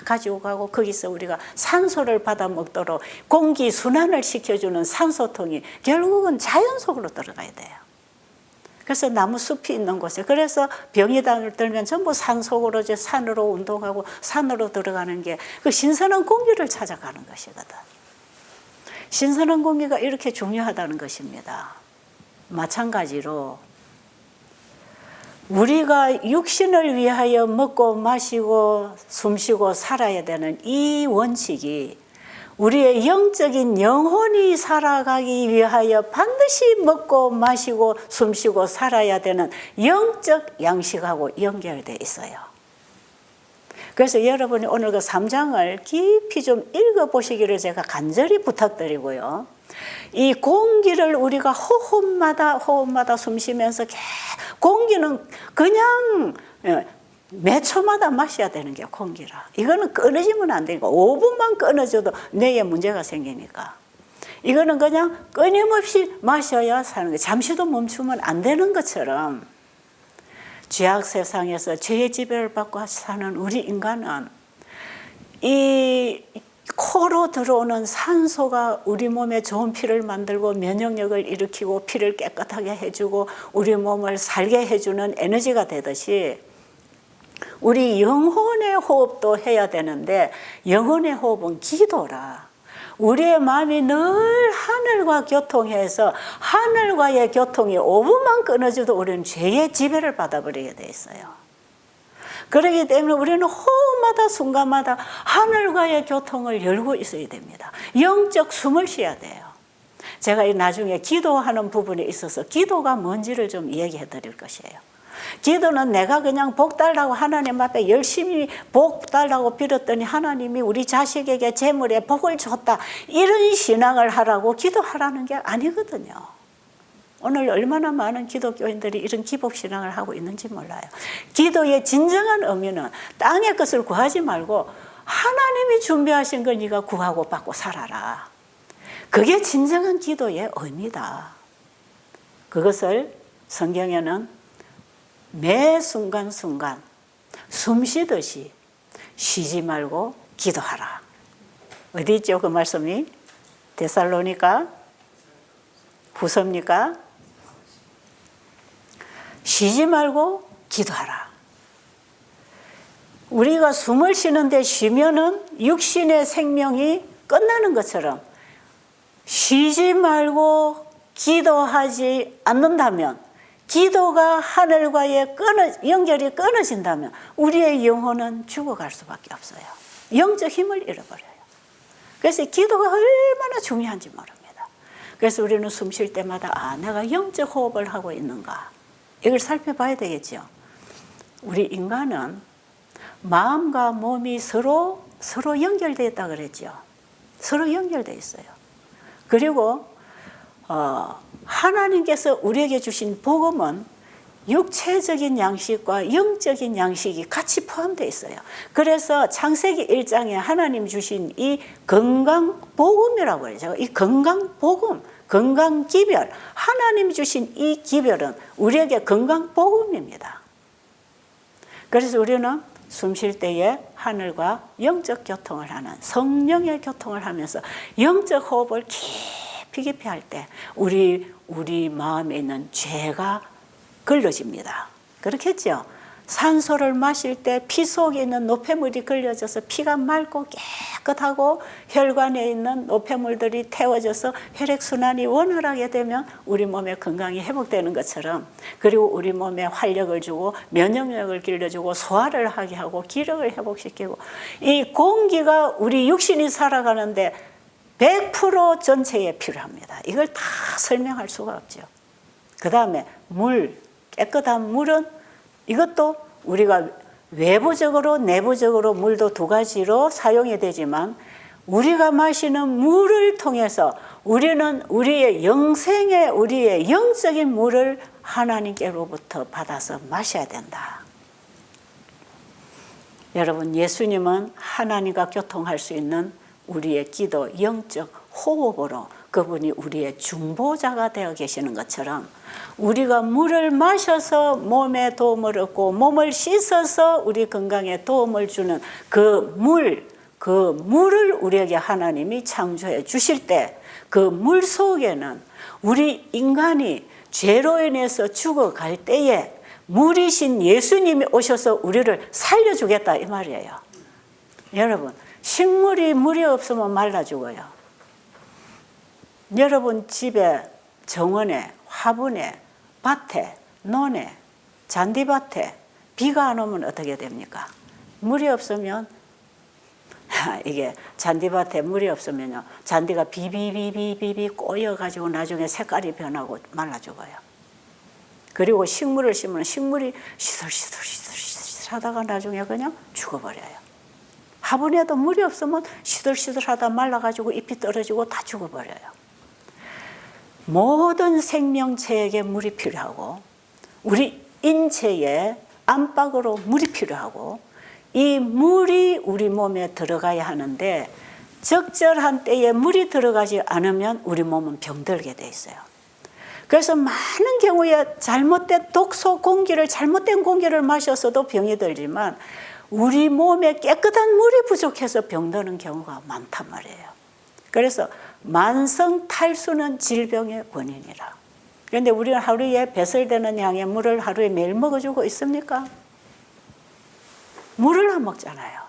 가지고 가고 거기서 우리가 산소를 받아 먹도록 공기 순환을 시켜주는 산소통이 결국은 자연 속으로 들어가야 돼요. 그래서 나무 숲이 있는 곳에 그래서 병이 들면 전부 산 속으로 이제 산으로 운동하고 산으로 들어가는 게 그 신선한 공기를 찾아가는 것이거든. 신선한 공기가 이렇게 중요하다는 것입니다. 마찬가지로 우리가 육신을 위하여 먹고 마시고 숨쉬고 살아야 되는 이 원칙이 우리의 영적인 영혼이 살아가기 위하여 반드시 먹고 마시고 숨쉬고 살아야 되는 영적 양식하고 연결되어 있어요. 그래서 여러분이 오늘 그 3장을 깊이 좀 읽어보시기를 제가 간절히 부탁드리고요. 이 공기를 우리가 호흡마다 숨쉬면서 공기는 그냥 몇 초마다 마셔야 되는 게 공기라. 이거는 끊어지면 안 되니까 5분만 끊어져도 뇌에 문제가 생기니까 이거는 그냥 끊임없이 마셔야 사는 거예요. 잠시도 멈추면 안 되는 것처럼 죄악 세상에서 죄의 지배를 받고 사는 우리 인간은 이 코로 들어오는 산소가 우리 몸에 좋은 피를 만들고 면역력을 일으키고 피를 깨끗하게 해주고 우리 몸을 살게 해주는 에너지가 되듯이 우리 영혼의 호흡도 해야 되는데 영혼의 호흡은 기도라. 우리의 마음이 늘 하늘과 교통해서 하늘과의 교통이 5분만 끊어져도 우리는 죄의 지배를 받아버리게 돼 있어요. 그렇기 때문에 우리는 호흡마다 순간마다 하늘과의 교통을 열고 있어야 됩니다. 영적 숨을 쉬어야 돼요. 제가 나중에 기도하는 부분에 있어서 기도가 뭔지를 좀 얘기해 드릴 것이에요. 기도는 내가 그냥 복 달라고 하나님 앞에 열심히 복 달라고 빌었더니 하나님이 우리 자식에게 재물에 복을 줬다. 이런 신앙을 하라고 기도하라는 게 아니거든요. 오늘 얼마나 많은 기독교인들이 이런 기복신앙을 하고 있는지 몰라요. 기도의 진정한 의미는 땅의 것을 구하지 말고 하나님이 준비하신 걸 네가 구하고 받고 살아라. 그게 진정한 기도의 의미다. 그것을 성경에는 매 순간순간 숨 쉬듯이 쉬지 말고 기도하라. 어디 있죠 그 말씀이? 데살로니가? 후서입니까? 쉬지 말고 기도하라. 우리가 숨을 쉬는데 쉬면은 육신의 생명이 끝나는 것처럼 쉬지 말고 기도하지 않는다면, 기도가 하늘과의 연결이 끊어진다면 우리의 영혼은 죽어갈 수밖에 없어요. 영적 힘을 잃어버려요. 그래서 기도가 얼마나 중요한지 모릅니다. 그래서 우리는 숨 쉴 때마다 내가 영적 호흡을 하고 있는가, 이걸 살펴봐야 되겠죠. 우리 인간은 마음과 몸이 서로 연결되어 있다 그랬죠. 서로 연결되어 있어요. 그리고 하나님께서 우리에게 주신 복음은 육체적인 양식과 영적인 양식이 같이 포함되어 있어요. 그래서 창세기 1장에 하나님 주신 이 건강복음이라고 해요. 이 건강복음, 건강기별, 하나님 주신 이 기별은 우리에게 건강복음입니다. 그래서 우리는 숨 쉴 때에 하늘과 영적 교통을 하는, 성령의 교통을 하면서 영적 호흡을 깊이 할 때 우리 마음에 있는 죄가 걸러집니다. 그렇겠죠? 산소를 마실 때 피 속에 있는 노폐물이 걸려져서 피가 맑고 깨끗하고 혈관에 있는 노폐물들이 태워져서 혈액순환이 원활하게 되면 우리 몸의 건강이 회복되는 것처럼, 그리고 우리 몸에 활력을 주고 면역력을 길러주고 소화를 하게 하고 기력을 회복시키고, 이 공기가 우리 육신이 살아가는데 100% 전체에 필요합니다. 이걸 다 설명할 수가 없죠. 그 다음에 물, 깨끗한 물은 이것도 우리가 외부적으로 내부적으로 물도 두 가지로 사용이 되지만, 우리가 마시는 물을 통해서 우리는 우리의 영생의, 우리의 영적인 물을 하나님께로부터 받아서 마셔야 된다. 여러분, 예수님은 하나님과 교통할 수 있는 우리의 기도, 영적 호흡으로 그분이 우리의 중보자가 되어 계시는 것처럼, 우리가 물을 마셔서 몸에 도움을 얻고 몸을 씻어서 우리 건강에 도움을 주는 그 물을 우리에게 하나님이 창조해 주실 때, 그 물 속에는 우리 인간이 죄로 인해서 죽어갈 때에 물이신 예수님이 오셔서 우리를 살려주겠다, 이 말이에요. 여러분, 식물이 물이 없으면 말라 죽어요. 여러분 집에, 정원에, 화분에, 밭에, 논에, 잔디밭에 비가 안 오면 어떻게 됩니까? 물이 없으면, 이게 잔디밭에 물이 없으면요, 잔디가 비비비비비비 꼬여가지고 나중에 색깔이 변하고 말라 죽어요. 그리고 식물을 심으면 식물이 시들시들 하다가 나중에 그냥 죽어버려요. 화분에도 물이 없으면 시들시들하다 말라가지고 잎이 떨어지고 다 죽어버려요. 모든 생명체에게 물이 필요하고, 우리 인체에 안팎으로 물이 필요하고, 이 물이 우리 몸에 들어가야 하는데, 적절한 때에 물이 들어가지 않으면 우리 몸은 병들게 돼 있어요. 그래서 많은 경우에 잘못된 독소 공기를, 잘못된 공기를 마셔서도 병이 들지만, 우리 몸에 깨끗한 물이 부족해서 병드는 경우가 많단 말이에요. 그래서 만성 탈수는 질병의 원인이라. 그런데 우리는 하루에 배설되는 양의 물을 하루에 매일 먹어주고 있습니까? 물을 안 먹잖아요.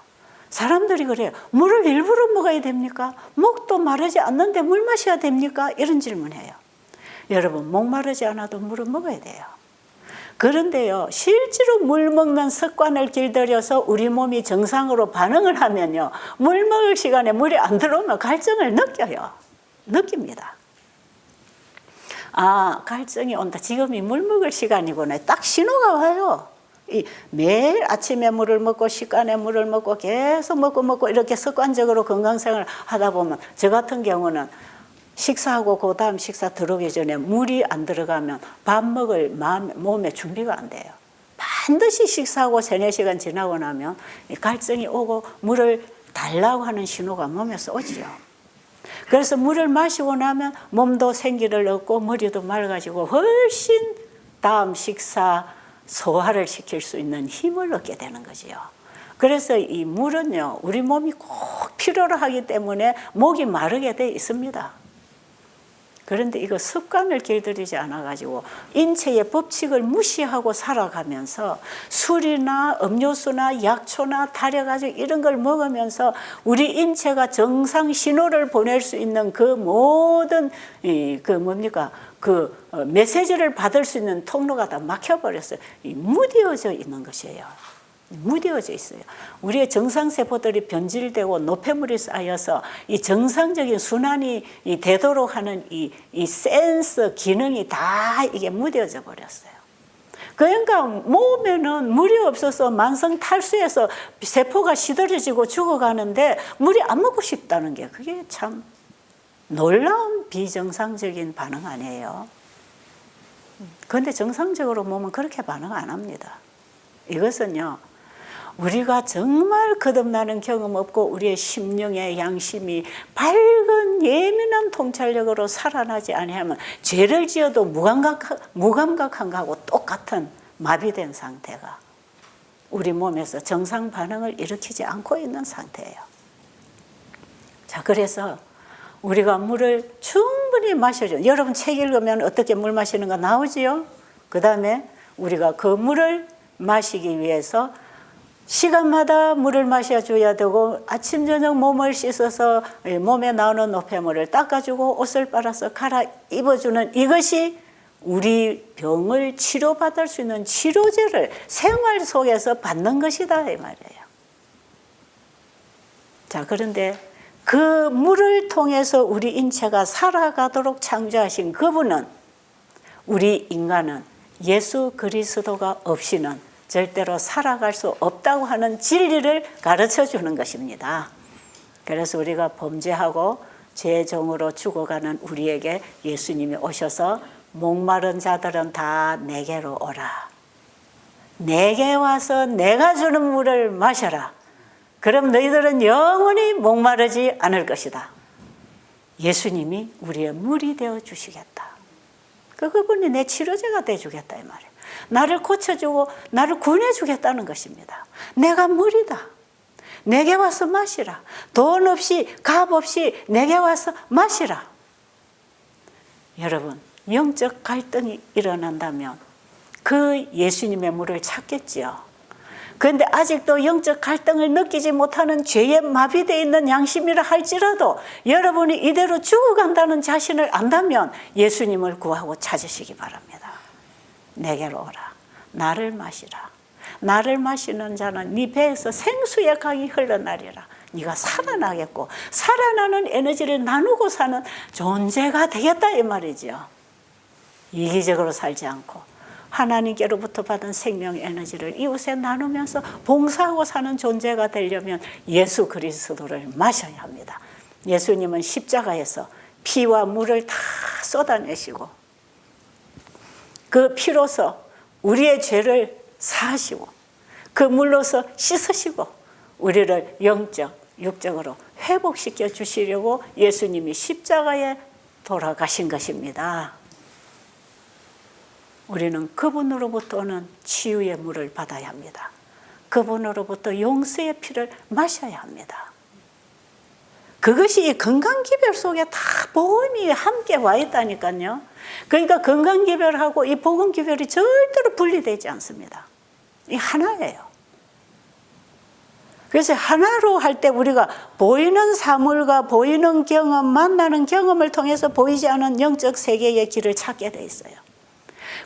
사람들이 그래요. 물을 일부러 먹어야 됩니까? 목도 마르지 않는데 물 마셔야 됩니까? 이런 질문해요. 여러분, 목 마르지 않아도 물을 먹어야 돼요. 그런데요, 실제로 물 먹는 습관을 길들여서 우리 몸이 정상으로 반응을 하면요, 물 먹을 시간에 물이 안 들어오면 갈증을 느낍니다. 갈증이 온다. 지금이 물 먹을 시간이구나. 딱 신호가 와요. 매일 아침에 물을 먹고 시간에 물을 먹고 계속 먹고 이렇게 습관적으로 건강생활을 하다 보면, 저 같은 경우는 식사하고 그 다음 식사 들어오기 전에 물이 안 들어가면 밥 먹을 몸에 준비가 안 돼요. 반드시 식사하고 3-4시간 지나고 나면 갈증이 오고 물을 달라고 하는 신호가 몸에서 오지요. 그래서 물을 마시고 나면 몸도 생기를 얻고 머리도 맑아지고 훨씬 다음 식사 소화를 시킬 수 있는 힘을 얻게 되는 거지요. 그래서 이 물은요, 우리 몸이 꼭 필요로 하기 때문에 목이 마르게 돼 있습니다. 그런데 이거 습관을 길들이지 않아가지고 인체의 법칙을 무시하고 살아가면서 술이나 음료수나 약초나 달여가지고 이런 걸 먹으면서 우리 인체가 정상 신호를 보낼 수 있는 그 모든 그 메시지를 받을 수 있는 통로가 다 막혀버렸어요. 무뎌져 있는 것이에요. 무뎌져 있어요. 우리의 정상세포들이 변질되고 노폐물이 쌓여서 이 정상적인 순환이 되도록 하는 이 센서 기능이 다 이게 무뎌져 버렸어요. 그러니까 몸에는 물이 없어서 만성 탈수해서 세포가 시들어지고 죽어가는데 물이 안 먹고 싶다는 게 그게 참 놀라운 비정상적인 반응 아니에요. 그런데 정상적으로 몸은 그렇게 반응 안 합니다. 이것은요, 우리가 정말 거듭나는 경험 없고 우리의 심령의 양심이 밝은 예민한 통찰력으로 살아나지 아니하면 죄를 지어도 무감각한 거하고 똑같은 마비된 상태가 우리 몸에서 정상 반응을 일으키지 않고 있는 상태예요. 자, 그래서 우리가 물을 충분히 마셔줘. 여러분 책 읽으면 어떻게 물 마시는 거 나오지요? 그 다음에 우리가 그 물을 마시기 위해서 시간마다 물을 마셔줘야 되고 아침 저녁 몸을 씻어서 몸에 나오는 노폐물을 닦아주고 옷을 빨아서 갈아입어주는 이것이 우리 병을 치료받을 수 있는 치료제를 생활 속에서 받는 것이다 이 말이에요. 자, 그런데 그 물을 통해서 우리 인체가 살아가도록 창조하신 그분은 우리 인간은 예수 그리스도가 없이는 절대로 살아갈 수 없다고 하는 진리를 가르쳐 주는 것입니다. 그래서 우리가 범죄하고 죄종으로 죽어가는 우리에게 예수님이 오셔서 목마른 자들은 다 내게로 오라. 내게 와서 내가 주는 물을 마셔라. 그럼 너희들은 영원히 목마르지 않을 것이다. 예수님이 우리의 물이 되어 주시겠다. 그분이 내 치료제가 되어 주겠다 이 말이에요. 나를 고쳐주고 나를 구원해주겠다는 것입니다. 내가 물이다. 내게 와서 마시라. 돈 없이 값 없이 내게 와서 마시라. 여러분, 영적 갈등이 일어난다면 그 예수님의 물을 찾겠지요. 그런데 아직도 영적 갈등을 느끼지 못하는 죄에 마비되어 있는 양심이라 할지라도 여러분이 이대로 죽어간다는 자신을 안다면 예수님을 구하고 찾으시기 바랍니다. 내게로 오라. 나를 마시라. 나를 마시는 자는 네 배에서 생수의 강이 흘러나리라. 네가 살아나겠고 살아나는 에너지를 나누고 사는 존재가 되겠다 이 말이죠. 이기적으로 살지 않고 하나님께로부터 받은 생명 에너지를 이웃에 나누면서 봉사하고 사는 존재가 되려면 예수 그리스도를 마셔야 합니다. 예수님은 십자가에서 피와 물을 다 쏟아내시고 그 피로서 우리의 죄를 사하시고 그 물로서 씻으시고 우리를 영적, 육적으로 회복시켜 주시려고 예수님이 십자가에 돌아가신 것입니다. 우리는 그분으로부터 오는 치유의 물을 받아야 합니다. 그분으로부터 용서의 피를 마셔야 합니다. 그것이 이 건강기별 속에 다 복음이 함께 와 있다니까요. 그러니까 건강기별하고 이 복음기별이 절대로 분리되지 않습니다. 이 하나예요. 그래서 하나로 할 때 우리가 보이는 사물과 보이는 경험, 만나는 경험을 통해서 보이지 않은 영적 세계의 길을 찾게 돼 있어요.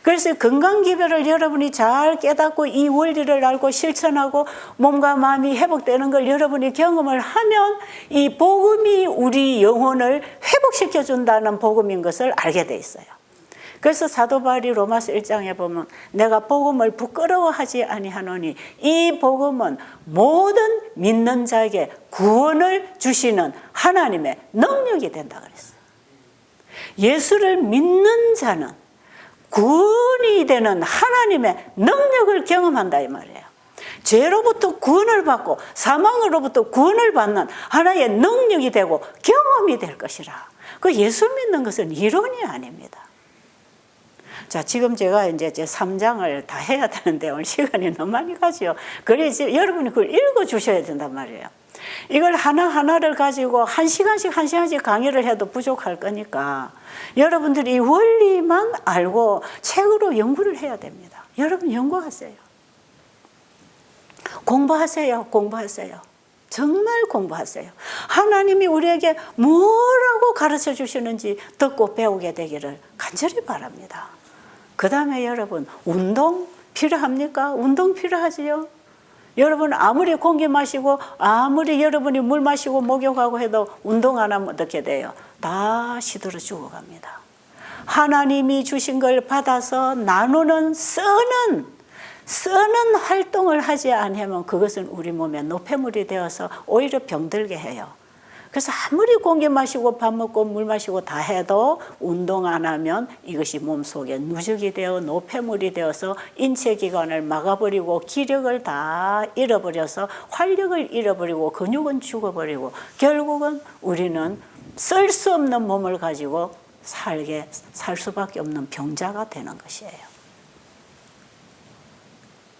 그래서 건강기별을 여러분이 잘 깨닫고 이 원리를 알고 실천하고 몸과 마음이 회복되는 걸 여러분이 경험을 하면 이 복음이 우리 영혼을 회복시켜준다는 복음인 것을 알게 돼 있어요. 그래서 사도 바울이 로마서 1장에 보면 내가 복음을 부끄러워하지 아니하노니 이 복음은 모든 믿는 자에게 구원을 주시는 하나님의 능력이 된다 그랬어요. 예수를 믿는 자는 구원이 되는 하나님의 능력을 경험한다 이 말이에요. 죄로부터 구원을 받고 사망으로부터 구원을 받는 하나의 능력이 되고 경험이 될 것이라. 그 예수 믿는 것은 이론이 아닙니다. 자, 지금 제가 이제 제 3장을 다 해야 되는데 오늘 시간이 너무 많이 가죠. 그래서 여러분이 그걸 읽어 주셔야 된단 말이에요. 이걸 하나하나를 가지고 한 시간씩 강의를 해도 부족할 거니까 여러분들이 이 원리만 알고 책으로 연구를 해야 됩니다. 여러분 연구하세요. 공부하세요. 정말 공부하세요. 하나님이 우리에게 뭐라고 가르쳐 주시는지 듣고 배우게 되기를 간절히 바랍니다. 그 다음에 여러분, 운동 필요합니까? 운동 필요하지요? 여러분 아무리 공기 마시고 아무리 여러분이 물 마시고 목욕하고 해도 운동 안 하면 어떻게 돼요? 다 시들어 죽어갑니다. 하나님이 주신 걸 받아서 나누는 쓰는 활동을 하지 않으면 그것은 우리 몸에 노폐물이 되어서 오히려 병들게 해요. 그래서 아무리 공기 마시고 밥 먹고 물 마시고 다 해도 운동 안 하면 이것이 몸속에 누적이 되어 노폐물이 되어서 인체기관을 막아버리고 기력을 다 잃어버려서 활력을 잃어버리고 근육은 죽어버리고 결국은 우리는 쓸 수 없는 몸을 가지고 살 수밖에 없는 병자가 되는 것이에요.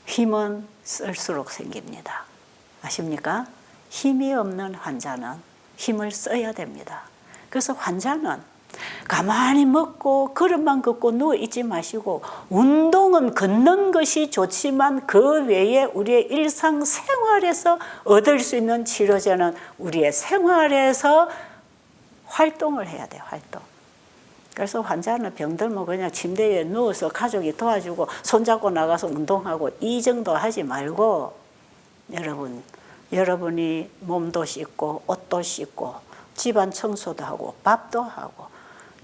힘은 쓸수록 생깁니다. 아십니까? 힘이 없는 환자는 힘을 써야 됩니다. 그래서 환자는 가만히 먹고 그릇만 걷고 누워 있지 마시고 운동은 걷는 것이 좋지만 그 외에 우리의 일상생활에서 얻을 수 있는 치료제는 우리의 생활에서 활동을 해야 돼요. 활동. 그래서 환자는 병들면 그냥 침대에 누워서 가족이 도와주고 손잡고 나가서 운동하고 이 정도 하지 말고 여러분이 몸도 씻고 옷도 씻고 집안 청소도 하고 밥도 하고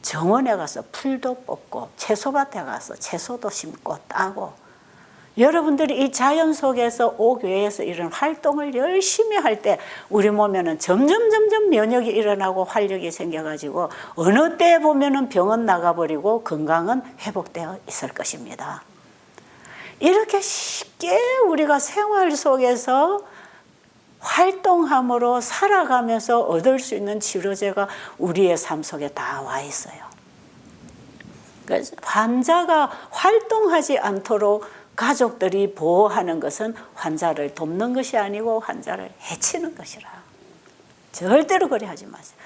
정원에 가서 풀도 뽑고 채소밭에 가서 채소도 심고 따고 여러분들이 이 자연 속에서 옥외에서 이런 활동을 열심히 할 때 우리 몸에는 점점 면역이 일어나고 활력이 생겨가지고 어느 때 보면은 병은 나가버리고 건강은 회복되어 있을 것입니다. 이렇게 쉽게 우리가 생활 속에서 활동함으로 살아가면서 얻을 수 있는 치료제가 우리의 삶 속에 다 와 있어요. 그래서 환자가 활동하지 않도록 가족들이 보호하는 것은 환자를 돕는 것이 아니고 환자를 해치는 것이라. 절대로 그래 하지 마세요.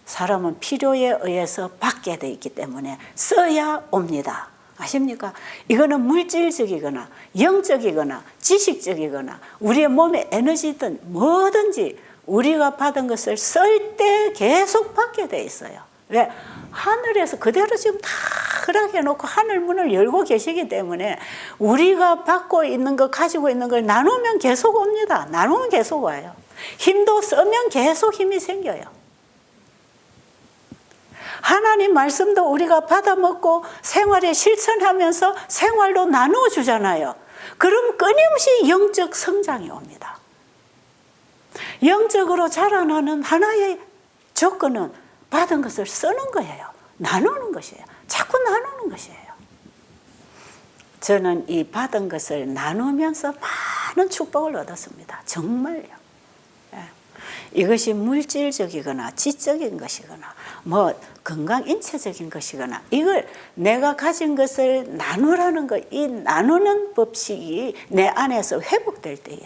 사람은 필요에 의해서 받게 돼 있기 때문에 써야 옵니다. 아십니까? 이거는 물질적이거나 영적이거나 지식적이거나 우리의 몸의 에너지든 뭐든지 우리가 받은 것을 쓸 때 계속 받게 돼 있어요. 왜? 하늘에서 그대로 지금 다 허락해 놓고 하늘 문을 열고 계시기 때문에 우리가 받고 있는 것, 가지고 있는 걸 나누면 계속 옵니다. 나누면 계속 와요. 힘도 쓰면 계속 힘이 생겨요. 하나님 말씀도 우리가 받아먹고 생활에 실천하면서 생활로 나누어 주잖아요. 그럼 끊임없이 영적 성장이 옵니다. 영적으로 자라나는 하나의 조건은 받은 것을 쓰는 거예요. 나누는 것이에요. 자꾸 나누는 것이에요. 저는 이 받은 것을 나누면서 많은 축복을 얻었습니다. 정말요. 이것이 물질적이거나 지적인 것이거나 뭐 건강 인체적인 것이거나 이걸 내가 가진 것을 나누라는 것, 이 나누는 법칙이 내 안에서 회복될 때에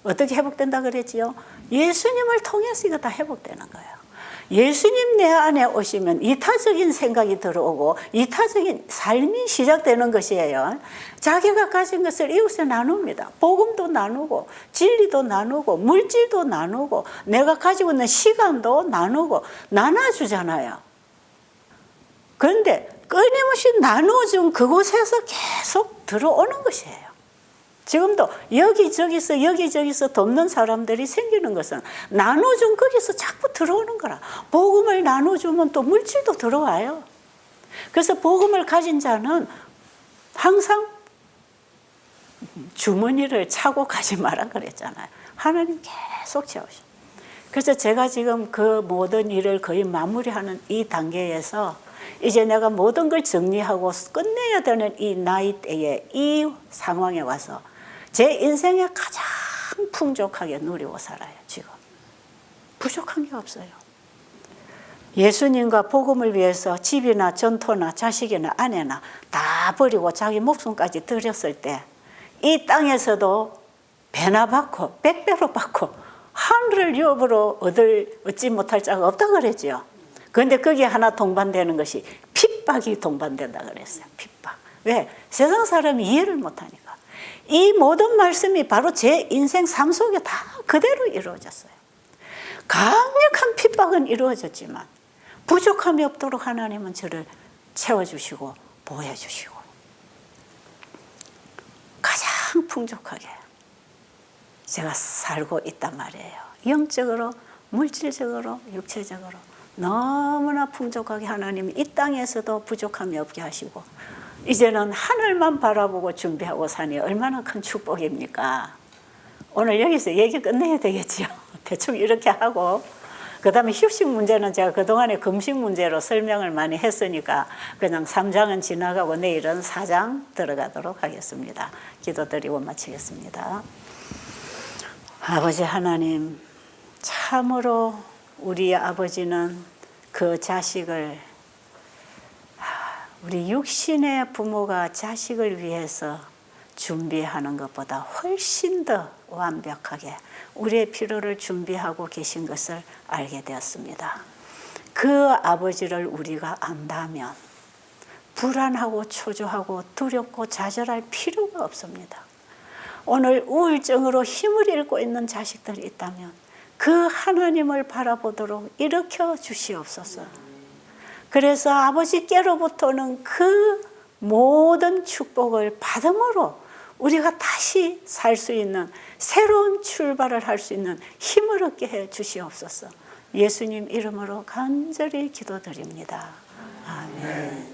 어떻게 회복된다 그랬지요? 예수님을 통해서 이거 다 회복되는 거예요. 예수님 내 안에 오시면 이타적인 생각이 들어오고 이타적인 삶이 시작되는 것이에요. 자기가 가진 것을 이웃에 나눕니다. 복음도 나누고 진리도 나누고 물질도 나누고 내가 가지고 있는 시간도 나누고 나눠주잖아요. 그런데 끊임없이 나눠준 그곳에서 계속 들어오는 것이에요. 지금도 여기저기서 돕는 사람들이 생기는 것은 나눠준 거기서 자꾸 들어오는 거라. 복음을 나눠주면 또 물질도 들어와요. 그래서 복음을 가진 자는 항상 주머니를 차고 가지 마라 그랬잖아요. 하나님 계속 채우셔. 그래서 제가 지금 그 모든 일을 거의 마무리하는 이 단계에서 이제 내가 모든 걸 정리하고 끝내야 되는 이 나이 때에 이 상황에 와서 제 인생에 가장 풍족하게 누리고 살아요. 지금 부족한 게 없어요. 예수님과 복음을 위해서 집이나 전토나 자식이나 아내나 다 버리고 자기 목숨까지 드렸을 때 이 땅에서도 배나 받고 백배로 받고 하늘을 유업으로 얻지 못할 자가 없다 그랬죠. 그런데 거기에 하나 동반되는 것이 핍박이 동반된다 그랬어요. 핍박. 왜? 세상 사람이 이해를 못하니까. 이 모든 말씀이 바로 제 인생 삶 속에 다 그대로 이루어졌어요. 강력한 핍박은 이루어졌지만 부족함이 없도록 하나님은 저를 채워주시고 보호해주시고 가장 풍족하게 제가 살고 있단 말이에요. 영적으로, 물질적으로, 육체적으로 너무나 풍족하게 하나님이 이 땅에서도 부족함이 없게 하시고 이제는 하늘만 바라보고 준비하고 사니 얼마나 큰 축복입니까? 오늘 여기서 얘기 끝내야 되겠죠. 대충 이렇게 하고 그 다음에 휴식 문제는 제가 그동안에 금식 문제로 설명을 많이 했으니까 그냥 3장은 지나가고 내일은 4장 들어가도록 하겠습니다. 기도드리고 마치겠습니다. 아버지 하나님, 참으로 우리 아버지는 그 자식을, 우리 육신의 부모가 자식을 위해서 준비하는 것보다 훨씬 더 완벽하게 우리의 필요를 준비하고 계신 것을 알게 되었습니다. 그 아버지를 우리가 안다면 불안하고 초조하고 두렵고 좌절할 필요가 없습니다. 오늘 우울증으로 힘을 잃고 있는 자식들이 있다면 그 하나님을 바라보도록 일으켜 주시옵소서. 그래서 아버지께로부터는 그 모든 축복을 받음으로 우리가 다시 살 수 있는 새로운 출발을 할 수 있는 힘을 얻게 해 주시옵소서. 예수님 이름으로 간절히 기도드립니다. 아멘.